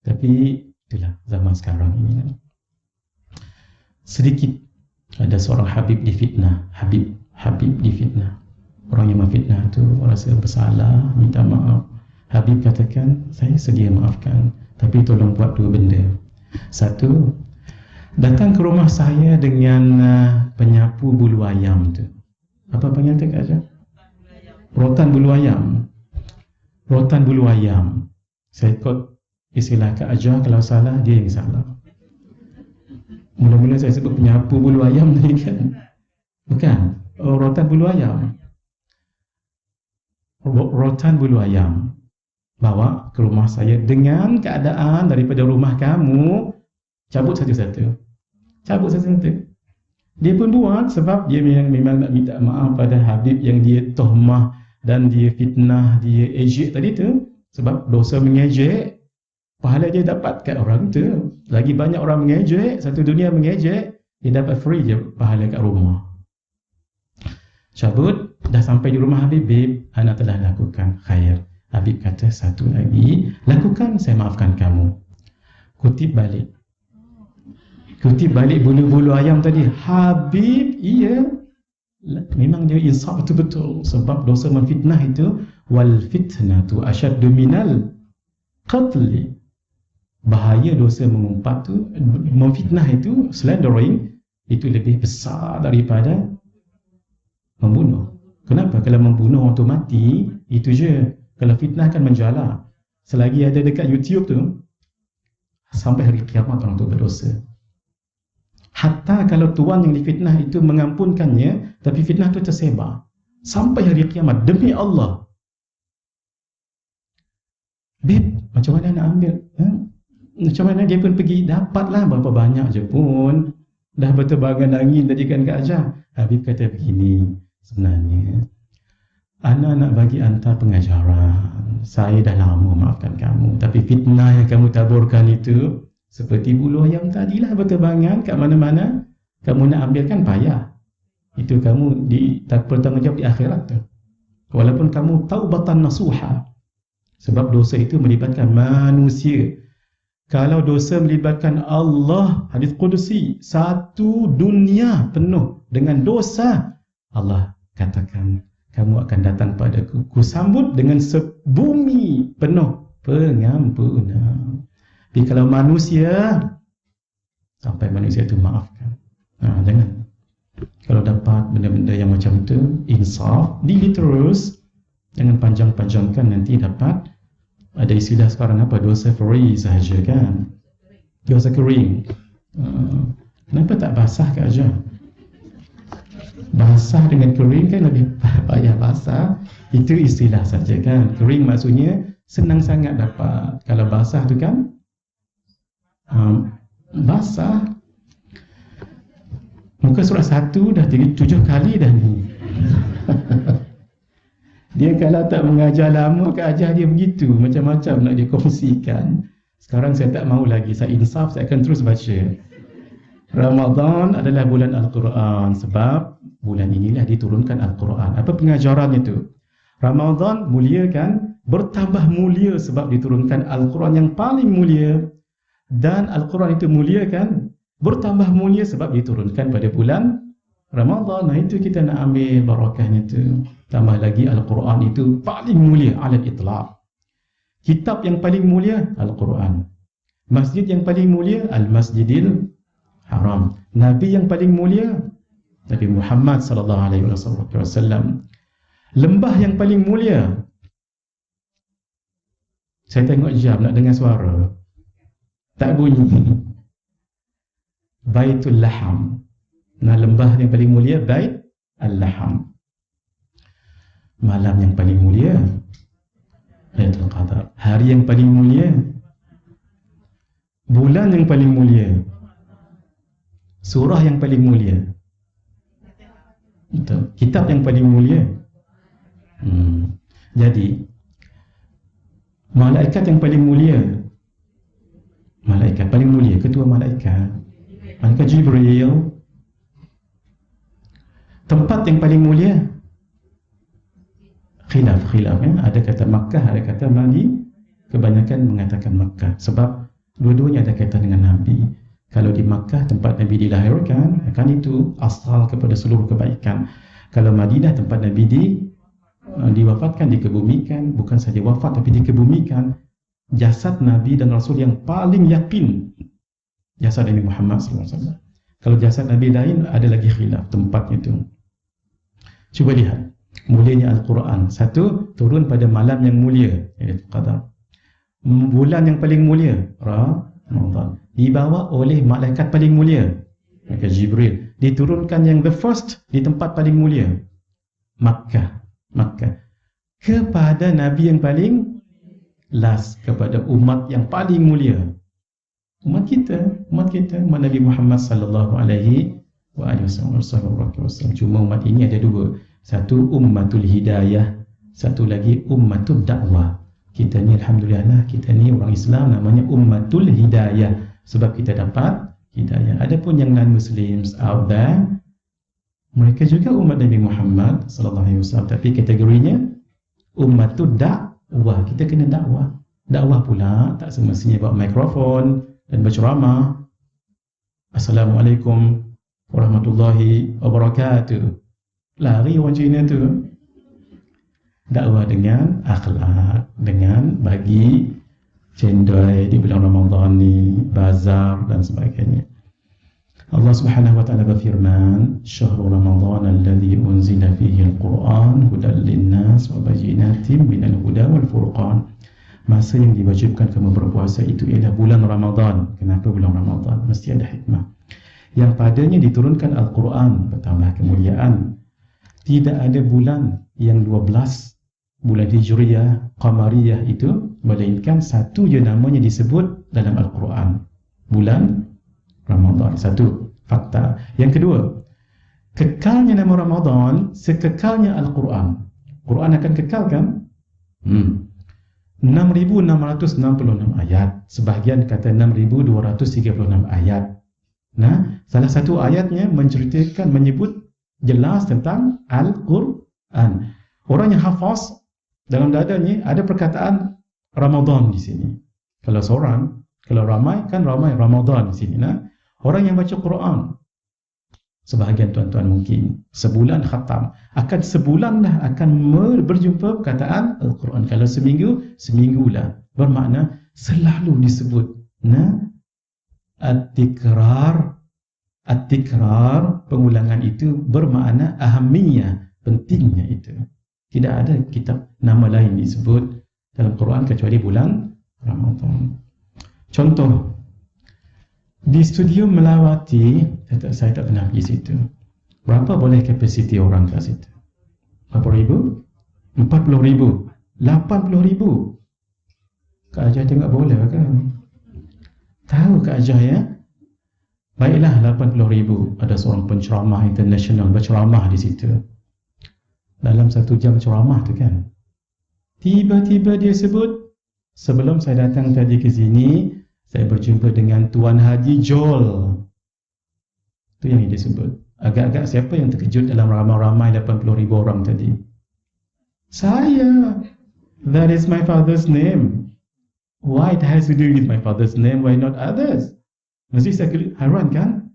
Tapi itulah zaman sekarang ini. Sedikit ada seorang Habib difitnah. Habib difitnah. Orang yang memfitnah tu rasa bersalah, minta maaf. Habib katakan, saya sedia maafkan, tapi tolong buat dua benda. Satu, datang ke rumah saya dengan penyapu bulu ayam tu. Apa panggil tu Kak Ajar? Rotan bulu ayam. Rotan bulu ayam. Saya ikut istilah Kak Ajar, kalau salah dia yang salah. Mula-mula saya sebut penyapu bulu ayam tadi kan? Bukan. Oh, rotan bulu ayam. Rotan bulu ayam. Bawa ke rumah saya dengan keadaan daripada rumah kamu cabut satu-satu. Cabut satu-satu. Dia pun buat sebab dia memang nak minta maaf pada Habib yang dia tohmah dan dia fitnah, dia ejek tadi tu. Sebab dosa mengejek, pahala dia dapat kat orang tu. Lagi banyak orang mengejek, satu dunia mengejek, dia dapat free je pahala kat rumah. Cabut, dah sampai di rumah Habib, anak telah lakukan khair. Habib kata satu lagi, lakukan, saya maafkan kamu. Kutip balik bulu-bulu ayam tadi. Habib, iya, memang dia insaf betul-betul. Sebab dosa memfitnah itu, wal fitnatu asyaddu minal qatli. Bahaya dosa mengumpat tu, memfitnah itu, slandering, itu lebih besar daripada membunuh. Kenapa? Kalau membunuh orang tu mati, itu je. Kalau fitnah kan menjalar. Selagi ada dekat YouTube tu, sampai hari kiamat orang tu berdosa. Hatta kalau tuan yang difitnah itu mengampunkannya, tapi fitnah tu tersebar sampai hari kiamat, demi Allah. Beb, macam mana nak ambil? Macam mana dia pun pergi, dapatlah berapa banyak je pun. Dah berterbangan angin tadi kan Kak Ajar. Habib kata begini, sebenarnya anak nak bagi hantar pengajaran. Saya dah lama maafkan kamu, tapi fitnah yang kamu taburkan itu seperti bulu ayam tadilah berterbangan kat mana-mana. Kamu nak ambilkan payah. Itu kamu bertanggungjawab di akhirat tu. Walaupun kamu taubatan nasuha. Sebab dosa itu melibatkan manusia. Kalau dosa melibatkan Allah, hadis Qudusi, satu dunia penuh dengan dosa, Allah katakan, kamu akan datang padaku, ku sambut dengan sebumi penuh pengampunan. Tapi kalau manusia, sampai manusia itu maafkan. Jangan. Kalau dapat benda-benda yang macam itu, insaf, diri terus. Jangan panjang-panjangkan, nanti dapat. Ada istilah sekarang apa? Dosa free sahaja kan? Dosa kering. Kenapa tak basah Kak Ajar? Basah dengan kering kan lebih payah basah. Itu istilah saja kan. Kering maksudnya senang sangat dapat. Kalau basah tu kan basah. Muka surat 1 dah 7 kali dah ni. Dia kalau tak mengajar lama, Kak Ajar dia begitu, macam-macam nak dia kongsikan. Sekarang saya tak mahu lagi, saya insaf, saya akan terus baca. Ramadan adalah bulan Al-Quran, sebab bulan inilah diturunkan Al-Quran. Apa pengajaran itu? Ramadan mulia kan? Bertambah mulia sebab diturunkan Al-Quran yang paling mulia. Dan Al-Quran itu mulia kan? Bertambah mulia sebab diturunkan pada bulan Ramadan. Nah itu kita nak ambil barakahnya itu. Tambah lagi Al-Quran itu paling mulia alal itlaq. Kitab yang paling mulia Al-Quran. Masjid yang paling mulia Al-Masjidil Haram. Nabi yang paling mulia Nabi Muhammad sallallahu alaihi wasallam. Lembah yang paling mulia. Saya tengok jam nak dengar suara. Tak bunyi. Baitul Laham. Nah, lembah yang paling mulia Bait Al-Laham. Malam yang paling mulia Lailatul Qadar. Hari yang paling mulia, bulan yang paling mulia, surah yang paling mulia Betul. Kitab yang paling mulia. Jadi malaikat yang paling mulia, malaikat paling mulia, ketua malaikat Jibril. Tempat yang paling mulia, khilaf ya. Ada kata Makkah, ada kata Madinah. Kebanyakan mengatakan Makkah sebab dua-duanya ada kaitan dengan Nabi. Kalau di Makkah tempat Nabi dilahirkan, kan itu asal kepada seluruh kebaikan. Kalau Madinah tempat Nabi diwafatkan, dikebumikan, bukan saja wafat tapi dikebumikan. Jasad Nabi dan Rasul yang paling yakin jasad Nabi Muhammad SAW. Kalau jasad Nabi lain ada lagi khilaf tempatnya itu. Cuba lihat mulianya Al-Quran. Satu, turun pada malam yang mulia, Lailatul Qadar. Bulan yang paling mulia, Ramadan, dibawa oleh malaikat paling mulia, malaikat Jibril. Diturunkan yang the first di tempat paling mulia, Makkah, kepada Nabi yang paling last, kepada umat yang paling mulia, umat kita, umat Nabi Muhammad sallallahu alaihi wasallam. Cuma umat ini ada dua, satu ummatul hidayah, satu lagi ummatul dakwah. Kita ni alhamdulillah, kita ni orang Islam namanya ummatul hidayah sebab kita dapat hidayah. Adapun yang non-Muslims out there, mereka juga umat Nabi Muhammad sallallahu alaihi wasallam, tapi kategorinya ummatul dakwah. Kita kena dakwah. Dakwah pula tak semestinya bawa mikrofon dan berceramah. Assalamualaikum warahmatullahi wabarakatuh. Lari orang Cina tu. Dakwah dengan akhlak, dengan bagi cendol di bulan Ramadan ni, bazar dan sebagainya. Allah Subhanahu wa taala berfirman, "Syahrul Ramadan alladzi unzila fihi al-Quran hudan lin-nas wa bayyinatin minal huda wal furqan." Masa yang diwajibkan kamu berpuasa itu ialah bulan Ramadan. Kenapa bulan Ramadan? Mesti ada hikmah. Yang padanya diturunkan Al-Quran, bertambah kemuliaan. Tidak ada bulan yang 12 bulan Hijriyah, Qamariyah itu, melainkan satu je namanya disebut dalam Al-Quran, bulan Ramadan. Satu fakta. Yang kedua, kekalnya nama Ramadan sekekalnya Al-Quran. Quran akan kekal kan? 6,666 ayat. Sebahagian kata 6,236 ayat. Nah, salah satu ayatnya menceritakan, menyebut jelas tentang Al-Quran. Orang yang hafaz dalam dadanya ada perkataan Ramadan di sini. Kalau seorang, kalau ramai kan ramai Ramadan di sini. Nah, orang yang baca Quran, sebahagian tuan-tuan mungkin sebulan khatam, akan sebulan dah akan berjumpa perkataan Al-Quran. Kalau seminggu, seminggulah. Bermakna selalu disebut. Nah, at-tikrar, pengulangan itu bermakna ahamiyah, pentingnya itu. Tidak ada kitab nama lain disebut dalam Quran kecuali bulan Ramadan. Contoh, di studio Melawati, saya tak pernah pergi situ. Berapa boleh kapasiti orang kat situ? Berapa ribu? 40,000, 80,000. Kak Ajah tengok boleh kan? Tahu Kak Ajah ya? Baiklah, 80,000. Ada seorang penceramah international berceramah di situ. Dalam 1 jam ceramah tu kan, tiba-tiba dia sebut, sebelum saya datang tadi ke sini, saya berjumpa dengan Tuan Haji Jol. Itu yang dia sebut. Agak-agak siapa yang terkejut dalam ramai-ramai 80,000 orang tadi? Saya. That is my father's name. Why it has to do with my father's name? Why not others? Mesti saya heran kan?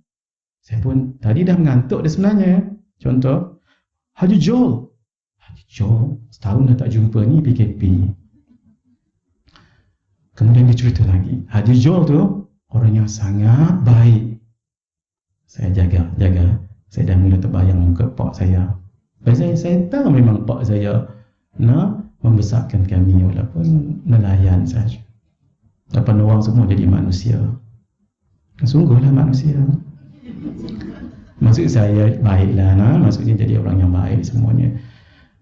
Saya pun tadi dah mengantuk dah sebenarnya. Contoh, Haji Jol. Setahun dah tak jumpa ni, PKP. Kemudian dia cerita lagi, Haji Jol tu orang yang sangat baik. Saya jaga. Saya dah mula terbayang muka pak saya. Biasanya saya tahu memang pak saya nak membesarkan kami walaupun nelayan saja. 8 orang semua jadi manusia. Sungguhlah manusia. Maksud saya baiklah, maksudnya jadi orang yang baik semuanya.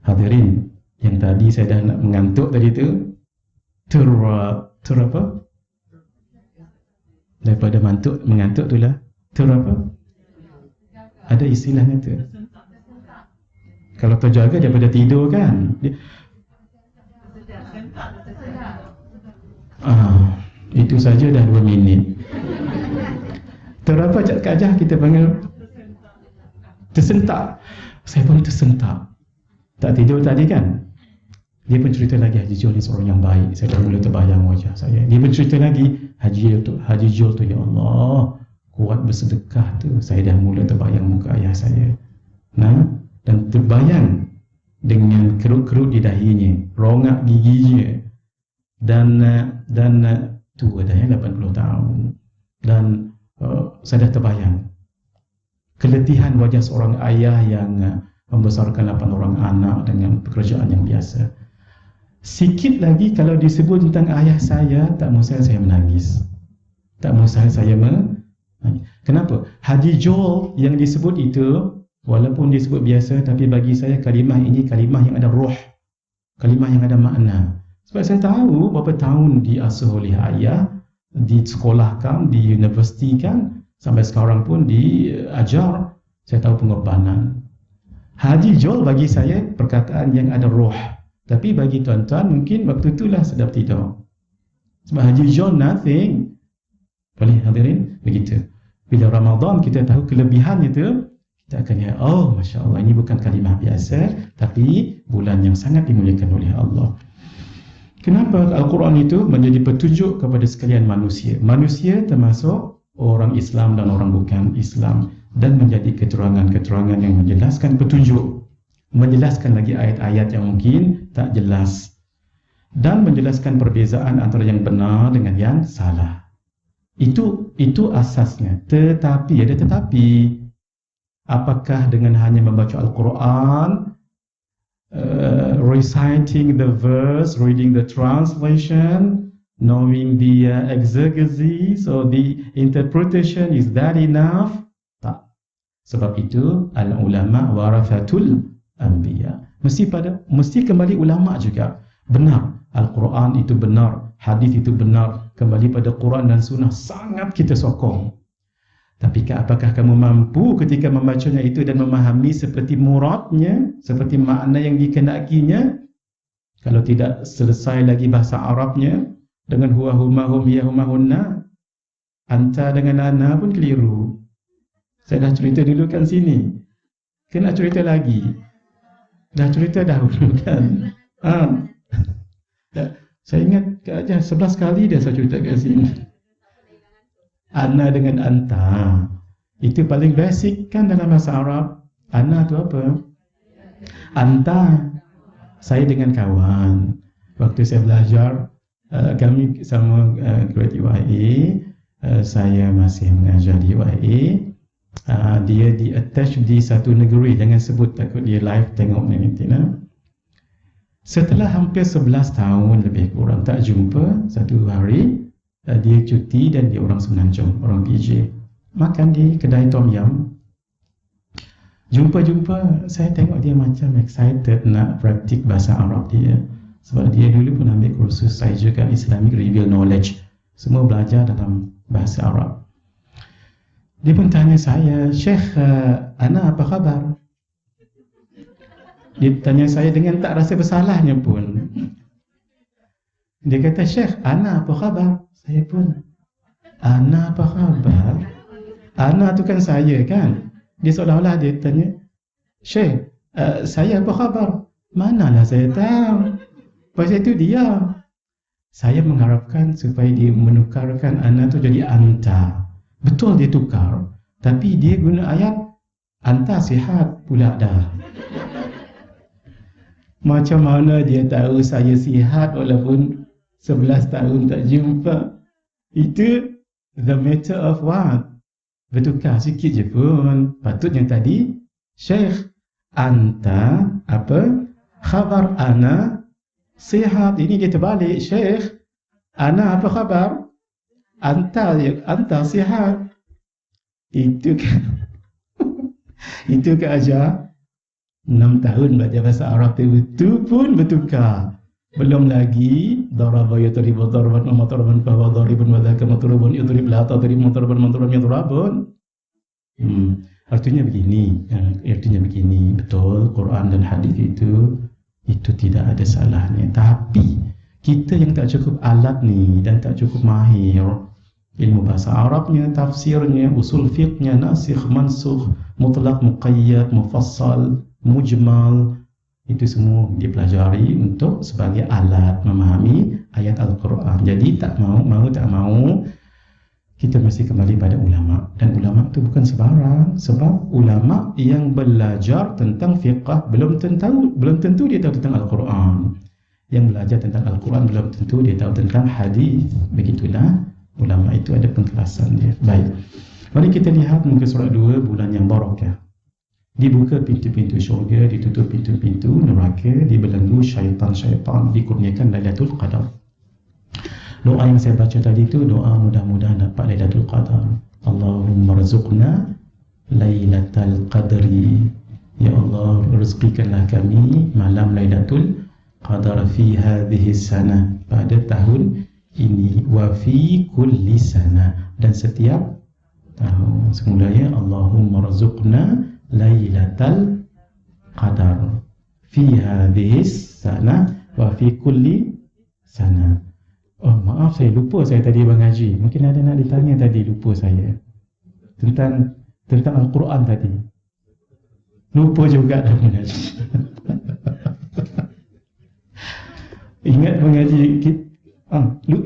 Hadirin, yang tadi saya dah nak mengantuk tadi tu, apa? Daripada mengantuk tu lah, apa? Ada istilahnya tu. Kalau terjaga daripada tidur kan. Itu saja dah 2 minit. Terdapat kajah kita panggil tersentak. Saya pun tersentak. Tak tidur tadi kan. Dia pun cerita lagi, Haji Jol ni seorang yang baik. Saya dah mula terbayang wajah saya. Dia pun cerita lagi, Haji Jol tu, ya Allah, kuat bersedekah tu. Saya dah mula terbayang muka ayah saya. Dan terbayang dengan kerut-kerut di dahinya, rongak giginya, dan tua dah 80 tahun. Dan saya dah terbayang keletihan wajah seorang ayah yang membesarkan 8 orang anak dengan pekerjaan yang biasa. Sikit lagi kalau disebut tentang ayah saya, tak mustahil saya menangis. Tak mustahil saya menangis. Kenapa? Haji Jol yang disebut itu, walaupun disebut biasa, tapi bagi saya kalimah ini kalimah yang ada roh, kalimah yang ada makna. Sebab saya tahu berapa tahun diasuh oleh ayah, disekolahkan, di universiti kan, sampai sekarang pun diajar. Saya tahu pengorbanan. Haji Jol bagi saya perkataan yang ada roh. Tapi bagi tuan-tuan mungkin waktu itulah sedap tidur. Sebab Haji Jol nothing. Boleh hadirin? Begitu. Bila Ramadan kita tahu kelebihan itu, kita akan lihat, oh Masya Allah, ini bukan kalimah biasa, tapi bulan yang sangat dimuliakan oleh Allah. Kenapa Al-Quran itu menjadi petunjuk kepada sekalian manusia? Manusia termasuk orang Islam dan orang bukan Islam, dan menjadi keterangan-keterangan yang menjelaskan petunjuk, menjelaskan lagi ayat-ayat yang mungkin tak jelas, dan menjelaskan perbezaan antara yang benar dengan yang salah. Itu asasnya. Tetapi ada tetapi. Apakah dengan hanya membaca Al-Quran, reciting the verse, reading the translation, knowing the exegesis or the interpretation, is that enough? Tak. Sebab itu al-ulama warathatul anbiya. Mesti kembali ulama juga. Benar, Al-Quran itu benar, hadis itu benar, kembali pada Quran dan Sunnah sangat kita sokong. Tapi apakah kamu mampu ketika membacanya itu dan memahami seperti muradnya, seperti makna yang dikenakinya? Kalau tidak selesai lagi bahasa Arabnya dengan huwa huma hum ya huma hunna, anta dengan ana pun keliru. Saya dah cerita dulu kan sini. Kena cerita lagi. Dah cerita dahulu kan. Saya ingat aja 11 kali dah saya cerita kat sini. Ana dengan anta itu paling basic kan dalam bahasa Arab. Ana tu apa? Anta. Saya dengan kawan. Waktu saya belajar, kami sama grade UIA, saya masih mengajar di UIA. Dia di-attach di satu negeri, jangan sebut takut dia live tengok nanti. Setelah hampir 11 tahun lebih kurang tak jumpa, satu hari dia cuti dan dia orang Semenanjung, orang PJ, makan di kedai Tom Yum. Jumpa-jumpa, saya tengok dia macam excited nak praktik bahasa Arab dia. Sebab dia dulu pun ambil kursus saya juga, Islamic Reveal Knowledge, semua belajar dalam bahasa Arab. Dia pun tanya saya, Syekh, ana apa khabar? Dia tanya saya dengan tak rasa bersalahnya pun. Dia kata, Syekh, ana apa khabar? Saya pun, ana apa khabar? Ana tu kan saya kan? Dia seolah-olah dia tanya, Syekh, saya apa khabar? Manalah saya tahu. Pasal itu dia. Saya mengharapkan supaya dia menukarkan ana tu jadi anta. Betul dia tukar. Tapi dia guna ayat, anta sihat pula dah. Macam mana dia tahu saya sihat walaupun 11 tahun tak jumpa? Itu the matter of what? Bertukar sikit je pun. Patutnya tadi, Syekh, anta apa? Khabar ana sihat. Ini dia terbalik. Syekh, ana apa khabar? Anta sihat. Itu kan itu kan ajar 6 tahun belajar bahasa Arab itu pun bertukar. Belum lagi daraba yatribu darban wa matraban fa huwa daribun wa dzaka matrubun yudrib la tadrib matraban matraban yatrabun. Artinya begini, betul Quran dan hadis itu tidak ada salahnya. Tapi kita yang tak cukup alat ni dan tak cukup mahir ilmu bahasa Arabnya, tafsirnya, usul fiqhnya, nasikh, mansukh, mutlaq, muqayyad, mufassal, mujmal, itu semua dipelajari untuk sebagai alat memahami ayat Al-Quran. Jadi tak mau kita mesti kembali pada ulama, dan ulama itu bukan sebarang, sebab ulama yang belajar tentang fiqh belum tentu dia tahu tentang Al-Quran. Yang belajar tentang Al-Quran belum tentu dia tahu tentang hadis. Begitulah ulama itu ada pengkelasan dia. Baik, mari kita lihat muka surat 2, bulan yang barakah. Dibuka pintu-pintu syurga, ditutup pintu-pintu neraka, dibelenggu syaitan-syaitan, dikurniakan Lailatul Qadar. Doa yang saya baca tadi itu doa mudah-mudahan dapat Lailatul Qadar. Allahumma rzuqna Lailatul Qadri. Ya Allah, rezekikanlah kami malam Lailatul Qadar fi hadhihi sanah, pada tahun ini, wa fi kulli sanah, dan setiap tahun. Semulanya Allahumma rzuqna Lailatul Qadar fi hadhihi sanah wa fi kulli sanah. Oh, maaf, saya lupa saya tadi Bang Haji. Mungkin ada nak ditanya tadi, lupa saya. Tentang Al-Quran tadi. Lupa juga dah Bang Haji. Ingat Bang Haji,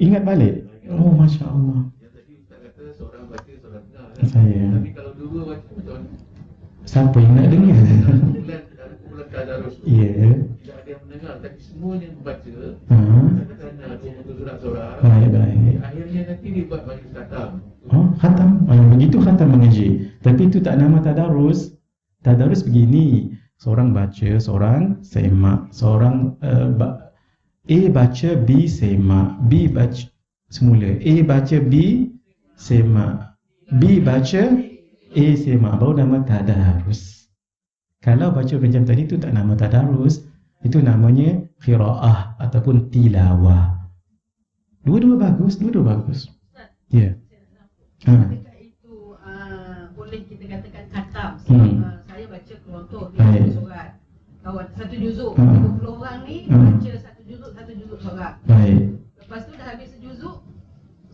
ingat balik. Oh, Masya Allah. Yang tadi Ustaz kata seorang baca, seorang dengar. Saya. Tapi kalau dua baca macam mana? Siapa yang nak dengar? Kumpulan tadarus. Ya. Tidak ada yang mendengar, tapi semuanya membaca. Katakan dua muka surat seorang. Baik. Akhirnya nanti dia buat majlis khatam. Oh, khatam. Begitu khatam mengaji. Tapi itu tak nama tadarus. Tadarus begini, seorang baca, seorang semak, seorang A baca, B semak, B baca semula, A baca, B semak, B baca, A semak, baru nama tadarus. Kalau baca macam tadi itu tak nama tadarus, itu namanya qiraah ataupun tilawah. Dua-dua bagus. Ya. Adakah itu boleh kita katakan khatam? Saya baca contoh di surat satu juzuk, 20 orang ni baca satu juzuk seorang. Baik. Lepas tu dah habis sejuzuk,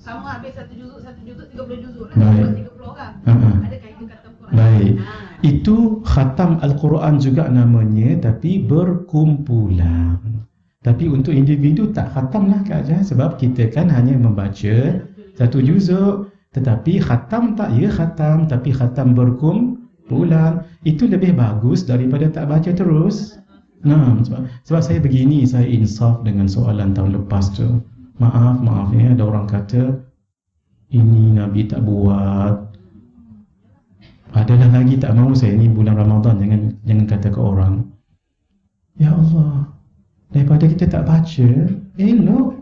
sama habis satu juzuk 30 juzuk lah, Baik. 30 orang. Adakah itu khatam Quran? Baik. Itu khatam Al-Quran juga namanya, tapi berkumpulan. Tapi untuk individu tak khatam lah keadaan, sebab kita kan hanya membaca satu juzuk. Tetapi khatam tak, ya khatam, tapi khatam berkumpulan. Itu lebih bagus daripada tak baca terus. Nah, sebab saya begini, saya insaf dengan soalan tahun lepas tu. Maaf ya, ada orang kata ini Nabi tak buat. Adalah lagi tak mahu saya, ni bulan Ramadan, jangan kata ke orang. Ya Allah, daripada kita tak baca, elok.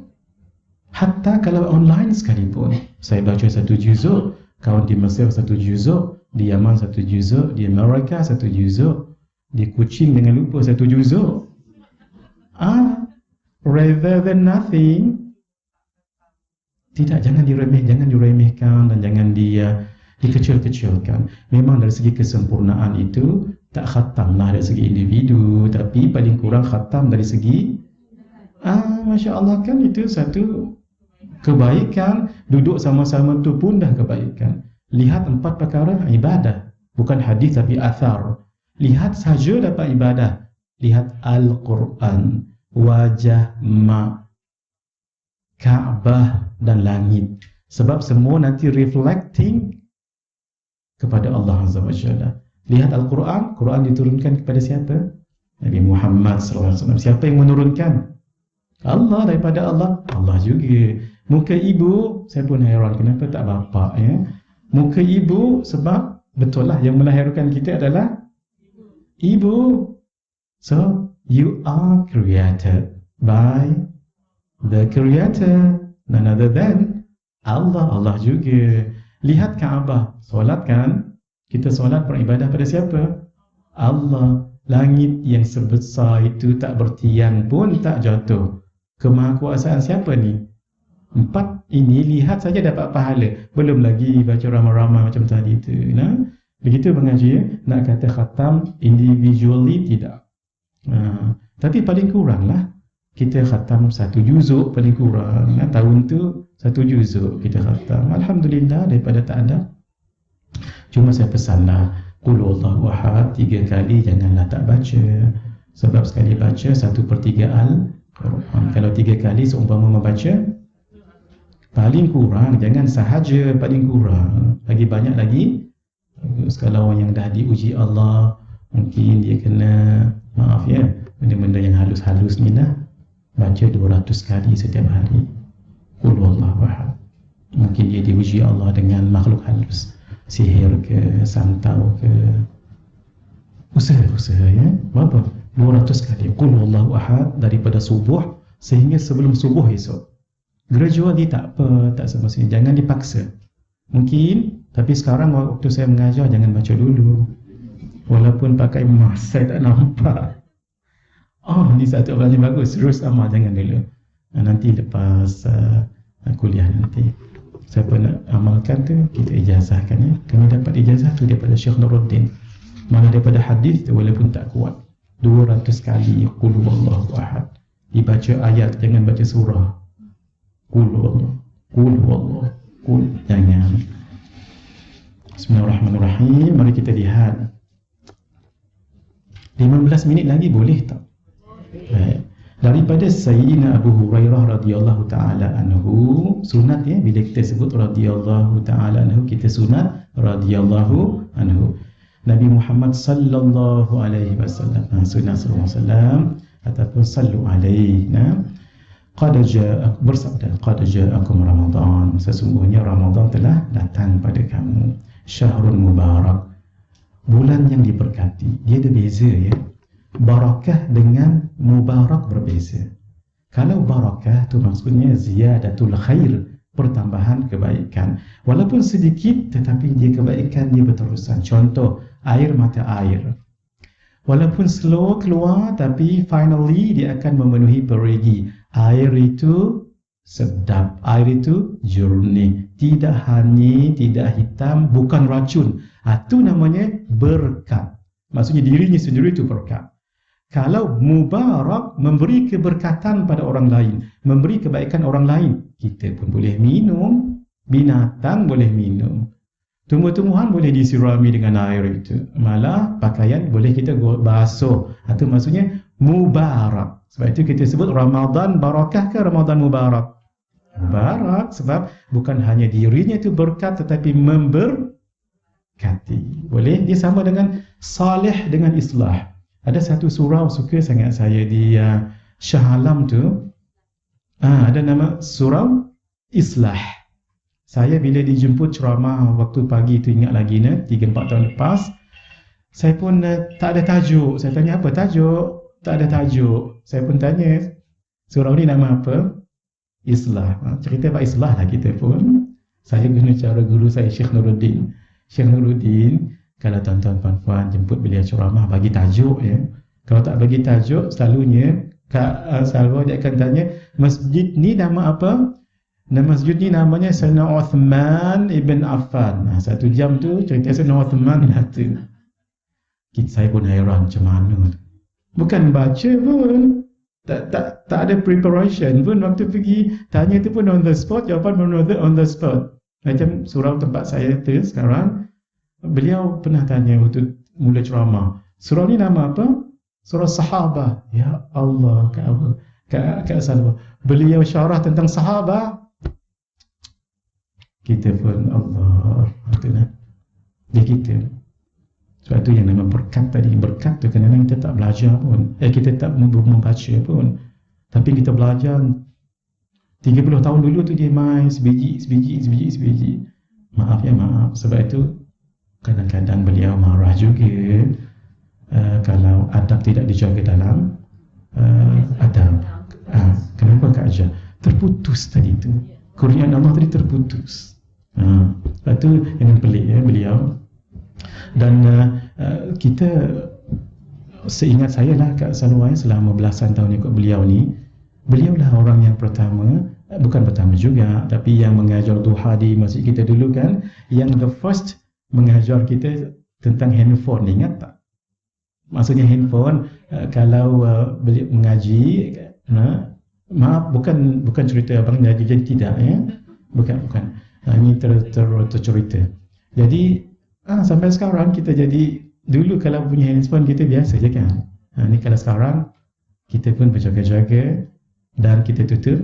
Hatta kalau online sekalipun, saya baca satu juzuk, kawan di Mesir satu juzuk, di Yaman satu juzuk, di Amerika satu juzuk, di Kuching dengan lupa satu juzuk. Rather than nothing. Tidak, jangan diremehkan dan jangan dikecil-kecilkan. Memang dari segi kesempurnaan itu tak khatam lah dari segi individu, tapi paling kurang khatam dari segi Masya Allah, kan itu satu kebaikan. Duduk sama-sama tu pun dah kebaikan. Lihat 4 perkara ibadah, bukan hadis tapi athar. Lihat saja dapat ibadah. Lihat Al-Quran, wajah mak, Kaabah dan langit. Sebab semua nanti reflecting kepada Allah Azza wa Jalla. Lihat Al-Quran, Quran diturunkan kepada siapa? Nabi Muhammad SAW. Siapa yang menurunkan? Allah, daripada Allah. Allah juga. Muka ibu, saya pun heran kenapa tak bapa ya. Muka ibu, sebab betul lah yang melahirkan kita adalah ibu. So, you are created by the Creator, none other than Allah. Allah juga. Lihat Kaabah, solat kan? Kita solat beribadah pada siapa? Allah. Langit yang sebesar itu tak bertiang pun tak jatuh. Kemahakuasaan siapa ni? 4 ini lihat saja dapat pahala. Belum lagi baca ramai-ramai macam tadi tu. Nah, Begitu mengaji ya? Nak kata khatam individually tidak. Tapi paling kurang lah kita khatam 1 juzuk paling kurang. Tahun tu 1 juzuk kita khatam. Alhamdulillah daripada tak ada. Cuma saya pesanlah, Qul huwallahu ahad 3 kali janganlah tak baca. Sebab sekali baca 1/3 Al-Quran. Kalau 3 kali seumpama membaca, paling kurang, jangan sahaja paling kurang. Lagi banyak lagi, kalau orang yang dah diuji Allah, mungkin dia kena, maaf ya, benda-benda yang halus-halus ni lah, baca 200 kali setiap hari. Qul huwallahu ahad. Mungkin dia diuji Allah dengan makhluk halus, sihir ke, santau ke. Usaha ya. Berapa? 200 kali Qul huwallahu ahad daripada subuh sehingga sebelum subuh esok. Gradually tak apa, tak semestinya, jangan dipaksa. Mungkin, tapi sekarang waktu saya mengajar jangan baca dulu. Walaupun pakai mask, saya tak nampak. Ni satu amalan yang bagus, terus amal, jangan dulu. Nanti lepas kuliah nanti. Siapa nak amalkan tu, kita ijazahkan ya. Kami dapat ijazah tu daripada Syekh Nuruddin. Malah daripada hadis tu walaupun tak kuat. 200 kali Qul huwallahu ahad. Dibaca ayat, jangan baca surah. Qul huwallahu, qul, jangan. Bismillahirrahmanirrahim. Mari kita lihat 15 minit lagi boleh tak? Baik. Daripada Sayyidina Abu Hurairah radhiyallahu taala anhu, sunat ya, bila kita sebut radhiyallahu taala anhu, kita sunat radhiyallahu anhu. Nabi Muhammad sallallahu alaihi wasallam, sunat sallallahu alaihi wasallam ataupun sallu alaihi. Qad ja'akum, bersabda, qad ja'akum Ramadan, sesungguhnya Ramadan telah datang pada kamu. Syahrun mubarak, bulan yang diberkati. Dia ada beza ya. Barakah dengan mubarak berbeza. Kalau barakah tu maksudnya ziyadatul khair, pertambahan kebaikan. Walaupun sedikit tetapi dia kebaikan dia berterusan. Contoh, air mata air. Walaupun slow keluar tapi finally dia akan memenuhi perigi. Air itu sedap, air itu jernih, tidak hanyir, tidak hitam, bukan racun. Itu namanya berkat. Maksudnya dirinya sendiri itu berkat. Kalau mubarak, memberi keberkatan pada orang lain, memberi kebaikan orang lain, kita pun boleh minum, binatang boleh minum, tumbuh-tumbuhan boleh disirami dengan air itu, malah pakaian boleh kita basuh. Itu maksudnya mubarak. Sebab itu kita sebut Ramadan barakah ke Ramadan mubarak? Mubarak, sebab bukan hanya dirinya itu berkat tetapi memberkati. Boleh dia sama dengan salih dengan islah. Ada satu surau suka sangat saya di Shah Alam tu, ada nama surau Islah. Saya bila dijemput ceramah waktu pagi tu, ingat lagi 3-4 tahun lepas, saya pun tak ada tajuk. Saya tanya apa tajuk? Tak ada tajuk. Saya pun tanya, surau ni nama apa? Islah. Cerita Pak Islah lah kita pun. Saya guna cara guru saya Syekh Nuruddin. Syekh Nuruddin, kalau tuan-tuan puan-puan jemput beliau ceramah, bagi tajuk ya. Kalau tak bagi tajuk, selalunya Kak Salwa dia akan tanya, masjid ni nama apa? Nama masjid ni namanya Sayyidina Uthman Ibn Affan. 1 jam tu cerita Sayyidina Uthman tu. Saya pun hairan macam mana. Bukan baca pun, tak ada preparation pun. Waktu pergi tanya tu pun on the spot, jawapan pun on the spot. Macam surau tempat saya tu sekarang, beliau pernah tanya waktu mula ceramah, surau ni nama apa? Surau Sahabah. Ya Allah, Kak Salwa, beliau syarah tentang sahabah. Kita pun Allah, itulah dia kita. Sebab itu yang nama berkat tadi. Berkat tu kadang-kadang kita tak belajar pun, kita tak membaca pun, tapi kita belajar. 30 tahun dulu tu dia main sebiji. Maaf ya, maaf. Sebab itu kadang-kadang beliau marah juga kalau adab tidak dijaga dalam adab. Kenapa Kak Aja? Terputus tadi tu. Kurniaan Allah tadi terputus. Sebab tu yang pelik ya beliau. Dan kita, seingat saya lah Kak Salwa, selama belasan tahun ikut beliau ni, beliau lah orang yang pertama, bukan pertama juga, tapi yang mengajar duha di masjid kita dulu kan, yang the first mengajar kita tentang handphone, ingat tak? Maksudnya handphone, kalau beliau mengaji, maaf, bukan cerita abang jadi tidak, ya, bukan. Ini tercerita. Jadi sampai sekarang kita jadi, dulu kalau punya handphone kita biasa je kan. Ni kalau sekarang kita pun berjaga-jaga dan kita tutup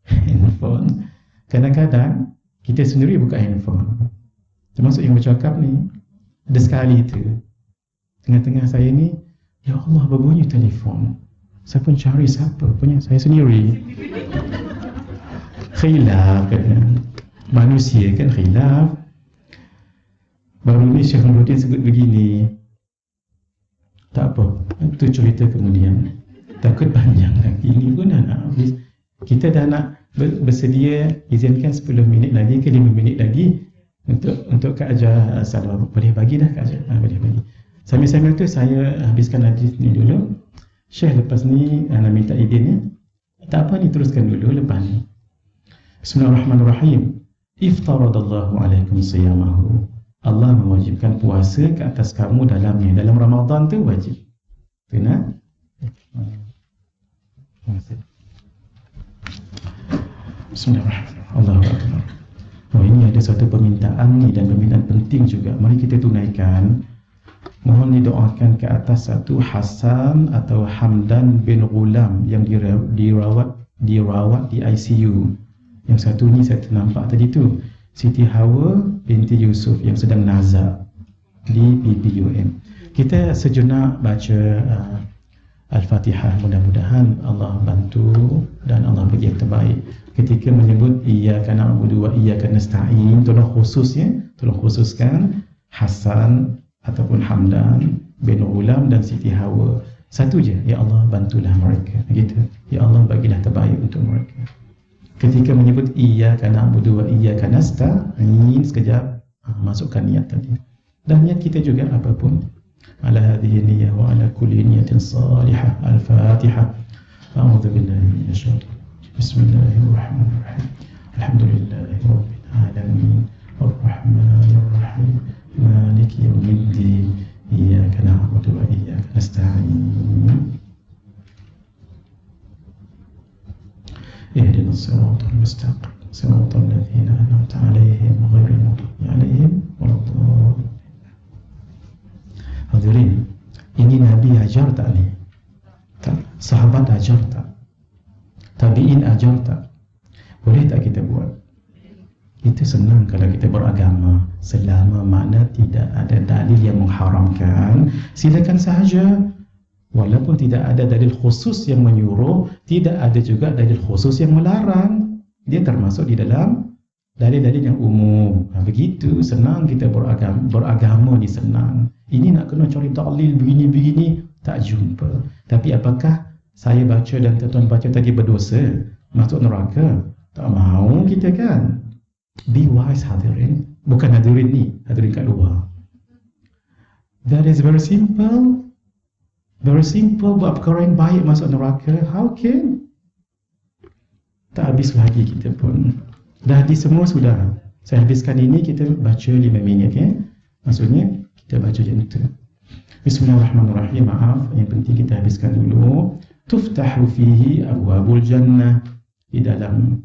handphone. Kadang-kadang kita sendiri buka handphone. Termasuk yang bercakap ni, ada sekali itu tengah-tengah saya ni, ya Allah, berbunyi telefon. Saya pun cari siapa punya, saya sendiri. Khilaf kan, manusia kan khilaf. Baru ni Syekh Nuruddin sebut begini, tak apa, itu cerita kemudian, takut panjang lagi. Ini pun dah nak habis. Kita dah nak bersedia, izinkan 10 minit lagi ke 5 minit lagi untuk Kak Ajar Salwa. Boleh bagi dah Kak Ajar? Boleh bagi. Sambil-sambil tu saya habiskan hadis ni dulu. Syekh lepas ni nak minta izin ni. Tak apa ni, teruskan dulu lepas ni. Bismillahirrahmanirrahim. Iftaradallahu alaikum siyamahu. Allah mewajibkan puasa ke atas kamu dalamnya. Dalam Ramadan tu wajib. Kena? Bismillahirrahmanirrahim. Allahu Akbar. Ini ada satu permintaan ni, dan permintaan penting juga. Mari kita tunaikan. Mohon didoakan ke atas satu Hasan atau Hamdan bin Ghulam yang dirawat di ICU. Yang satu ni saya ternampak tadi tu, Siti Hawa binti Yusuf yang sedang nazak di PPUM. Kita sejenak baca Al-Fatihah. Mudah-mudahan Allah bantu dan Allah bagi yang terbaik. Ketika menyebut iyyaka na'budu wa iyyaka nasta'in, tolong khususkan Hasan ataupun Hamdan bin Ghulam dan Siti Hawa. Satu je, ya Allah bantulah mereka. Gitu. Ya Allah bagilah terbaik untuk mereka. Ketika menyebut iyyaka na'budu wa iyyaka nasta'in, sekejap masukkan niat tadi. Dan niat kita juga apapun. Ala hadhihi niyyah wa ala kulli niyatin salihah. Al-Fatihah. A'udzu billahi minasyaitonir rajim. Bismillahirrahmanirrahim. Alhamdulillahi rabbil alamin. Ar-Rahmanir Rahim. Maliki yaumiddin. Iyyaka na'budu wa iyyaka nasta'in. Ihdinas siratal mustaqim. Siratal ladzina an'amta 'alaihim ghairil maghdubi 'alaihim waladdallin. Hadirin, ini Nabi ajar tak ni? Tak. Sahabat ajar tak? Tabi'in ajar tak? Boleh tak kita buat? Itu senang kalau kita beragama. Selama mana tidak ada dalil yang mengharamkan, silakan sahaja. Walaupun tidak ada dalil khusus yang menyuruh, tidak ada juga dalil khusus yang melarang. Dia termasuk di dalam dalil-dalil yang umum. Begitu senang kita beragama ni, senang. Ini nak kena cari dalil begini-begini, tak jumpa. Tapi apakah saya baca dan tuan-tuan baca tadi berdosa, masuk neraka? Tak mahu kita kan? Be wise hadirin. Bukan hadirin ni, hadirin kat luar. That is very simple. Very simple. Buat perkara yang baik masuk neraka. How can? Tak habis lagi kita pun. Dah habis semua sudah. Saya habiskan ini, kita baca 5 minit ya. Maksudnya kita baca je itu. Bismillahirrahmanirrahim. Maaf, yang penting kita habiskan dulu. Tuftahu fihi abwabul jannah. Di dalam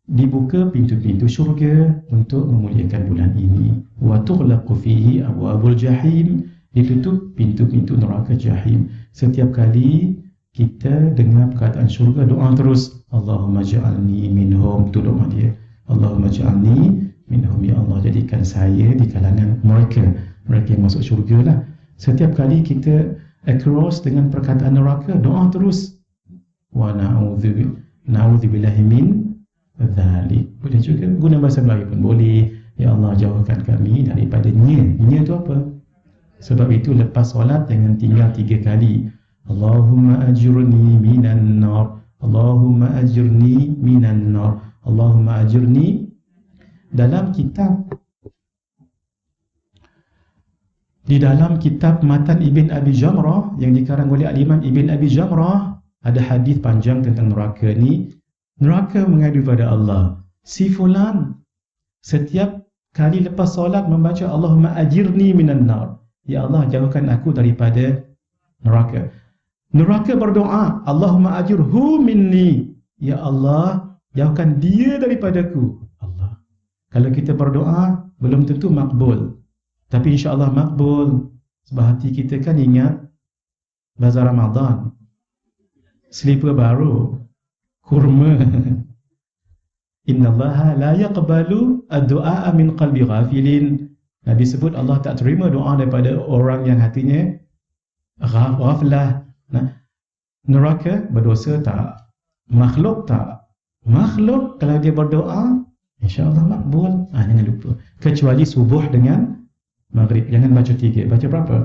dibuka pintu-pintu syurga untuk memuliakan bulan ini. Wa tughlaqu fihi abwabul jahim. Ditutup pintu-pintu neraka jahim. Setiap kali kita dengar perkataan syurga, doa terus. Allahumma ja'alni minhum. Itu doa dia. Allahumma ja'alni minhum. Ya Allah, jadikan saya di kalangan mereka yang masuk syurga lah. Setiap kali kita across dengan perkataan neraka, doa terus. Wa na'udzubillahi min dzalik. Boleh juga guna bahasa Melayu pun boleh. Ya Allah, jauhkan kami daripada nya. Nya tu apa? Sebab itu lepas solat jangan tinggal 3 kali. Allahumma ajurni minan nar. Allahumma ajurni minan nar. Allahumma ajurni. Dalam kitab, di dalam kitab Matan Ibn Abi Jamrah yang dikarang oleh Al-Imam Ibn Abi Jamrah, ada hadis panjang tentang neraka ni. Neraka mengadu pada Allah, si fulan setiap kali lepas solat membaca Allahumma ajirni minan nar. Ya Allah, jauhkan aku daripada neraka. Neraka berdoa, Allahumma ajurhu minni. Ya Allah, jauhkan dia daripadaku. Allah. Kalau kita berdoa, belum tentu makbul. Tapi insya-Allah makbul. Sebab hati kita kan ingat bazar Ramadan. Selipar baru. Kurma. Innallaha la yaqbalu ad-du'a min qalbi ghafilin. Nabi sebut Allah tak terima doa daripada orang yang hatinya ghaflah. Neraka berdosa tak? Makhluk tak? Makhluk kalau dia berdoa, insya-Allah makbul. Jangan lupa. Kecuali subuh dengan maghrib. Jangan baca 3. Baca berapa?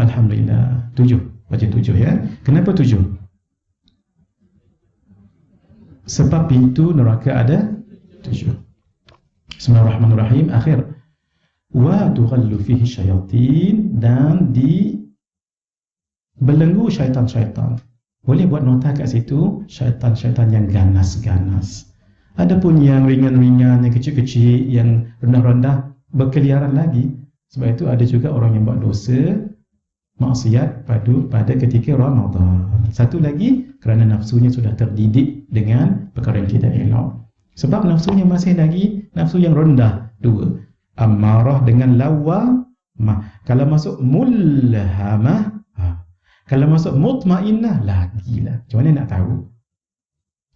Alhamdulillah. 7. Baca 7 ya. Kenapa 7? Sebab pintu neraka ada 7. Bismillahirrahmanirrahim. Akhir. Wa tughallu fihi syayatin, dan belenggu syaitan-syaitan. Boleh buat nota kat situ, syaitan-syaitan yang ganas-ganas. Adapun yang ringan-ringan, yang kecil-kecil, yang rendah-rendah, berkeliaran lagi. Sebab itu ada juga orang yang buat dosa maksiat pada ketika Ramadan. Satu lagi, kerana nafsunya sudah terdidik dengan perkara yang tidak elok. Sebab nafsunya masih lagi nafsu yang rendah. 2. Ammarah dengan lawamah. Kalau masuk mulhamah, kalau masuk mutmainnah, lagilah. Macam mana nak tahu?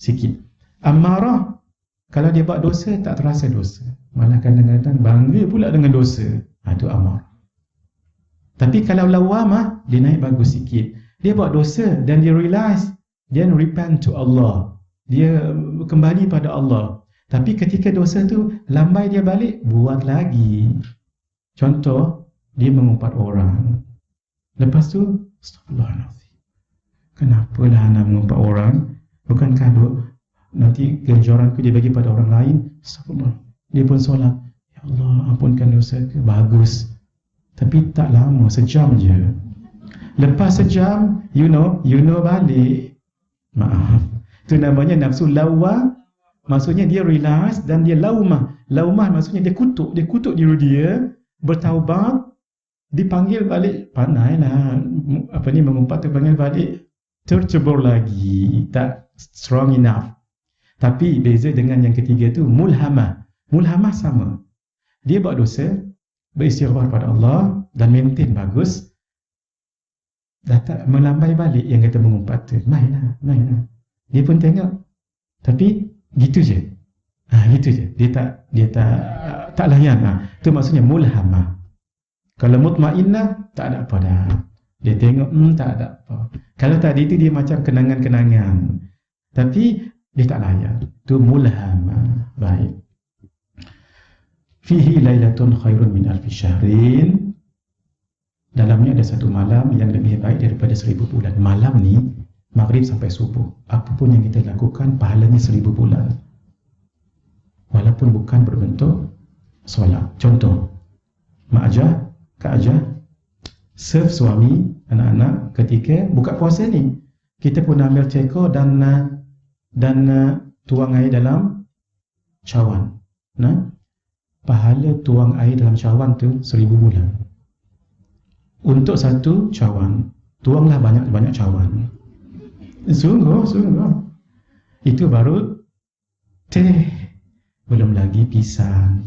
Sikit. Ammarah, kalau dia buat dosa, tak terasa dosa. Malah kadang-kadang bangga pula dengan dosa. Itu amarah. Tapi kalau lawamah, dia naik bagus sikit. Dia buat dosa dan dia realize, dia repent to Allah. Dia kembali pada Allah. Tapi ketika dosa tu lambai dia balik, buat lagi. Contoh, dia mengumpat orang. Lepas tu, astagfirullahaladzim. Kenapalah anak mengumpat orang? Bukankah nanti ganjaranku dia bagi pada orang lain? Astagfirullah. Dia pun solat. Ya Allah, ampunkan dosa ke? Bagus. Tapi tak lama, sejam je. Lepas sejam, you know balik. Maaf. Itu namanya nafsu lawa. Maksudnya dia realize dan dia laumah. Laumah maksudnya dia kutuk diri dia, bertaubat, dipanggil balik, pandailah mengumpat, terpanggil balik, tercebur lagi, tak strong enough. Tapi beza dengan yang ketiga tu, mulhamah. Mulhamah sama. Dia buat dosa, beristighfar pada Allah dan maintain bagus. Dah tak melambai balik yang kata mengumpat tu. Mainlah. Dia pun tengok. Tapi gitu je. Gitu je. Dia tak layan. Itu maksudnya mulhamah. Kalau mutmainnah, tak ada apa dah. Dia tengok, tak ada apa. Kalau tadi itu dia macam kenangan-kenangan. Tapi dia tak layan. Itu mulhamah. Baik. Fihi lailatun khairun min alfi syahrin. Dalamnya ada satu malam yang lebih baik daripada 1000 bulan. Malam ni maghrib sampai subuh. Apapun yang kita lakukan, pahalanya 1000 bulan. Walaupun bukan berbentuk solat. Contoh, mak ajah, kak ajah, serve suami, anak-anak ketika buka puasa ni. Kita pun ambil ceko dan tuang air dalam cawan. Pahala tuang air dalam cawan tu 1000 bulan. Untuk satu cawan, tuanglah banyak-banyak cawan. Sungguh. Itu baru teh. Belum lagi pisang.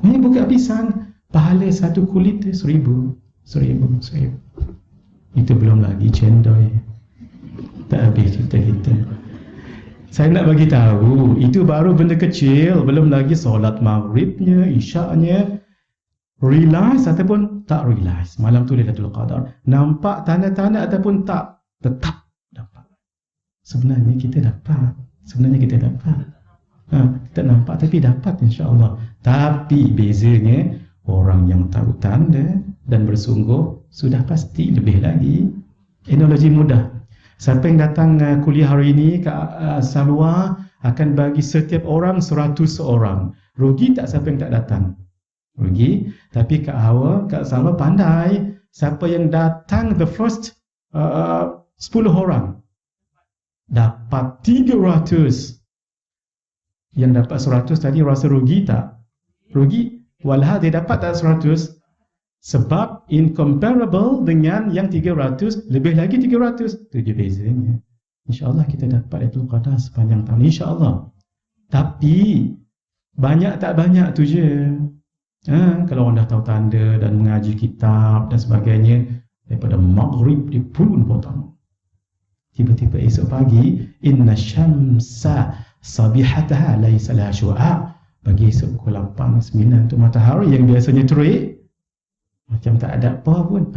Ini buka pisang, pahala satu kulit 1000. Itu belum lagi cendol. Tak habis cerita kita. Saya nak bagi tahu, itu baru benda kecil, belum lagi solat maghribnya, isyaknya. Realize ataupun tak realize, malam tu Lailatul Qadar. Nampak tanda-tanda ataupun tak, tetap dapat. Sebenarnya kita dapat. Kita nampak tapi dapat, insya-Allah. Tapi bezanya, orang yang tahu tanda dan bersungguh sudah pasti lebih lagi. Analogi mudah. Siapa yang datang kuliah hari ini ke Salwa akan bagi setiap orang 100 orang. Rugi tak siapa yang tak datang? Rugi. Tapi Kak Hawa, Kak Salwa pandai. Siapa yang datang the first 10 orang dapat 300. Yang dapat 100 tadi rasa rugi tak? Rugi. Walhal dia dapat tak 100? Sebab incomparable dengan yang 300, lebih lagi 300. Itu je bezanya. InsyaAllah kita dapat Lailatul Qadar sepanjang tahun. InsyaAllah. Tapi banyak tak banyak tu je. Kalau orang dah tahu tanda dan mengaji kitab dan sebagainya, daripada maghrib di pulun pertama, tiba-tiba esok pagi, inna syamsa sabihataha laisa laha syu'a. Bagi esok pukul 8, 9 tu matahari yang biasanya terik, macam tak ada apa pun.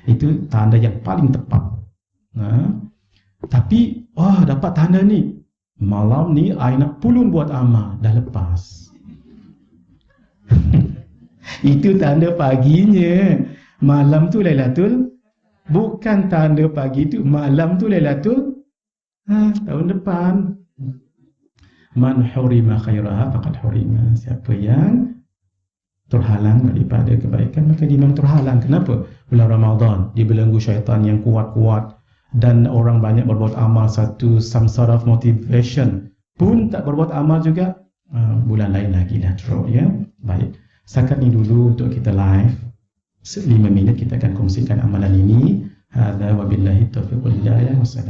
Itu tanda yang paling tepat. Tapi dapat tanda ni, malam ni I nak pulun buat amal, dah lepas. Itu tanda paginya. Malam tu Lailatul, bukan tanda pagi tu, malam tu Lailatul tahun depan. Man hurima khairaha faqad hurima. Siapa yang terhalang daripada kebaikan, maka dia memang terhalang. Kenapa? Bulan Ramadan dibelenggu syaitan yang kuat-kuat, dan orang banyak berbuat amal, some sort of motivation pun tak berbuat amal juga. Bulan lain lagi lah draw, ya. Baik, setakat ni dulu untuk kita live 5 minit kita akan kongsikan amalan ini. Hadza wabillahi taufiq wal hidayah. Wassalam.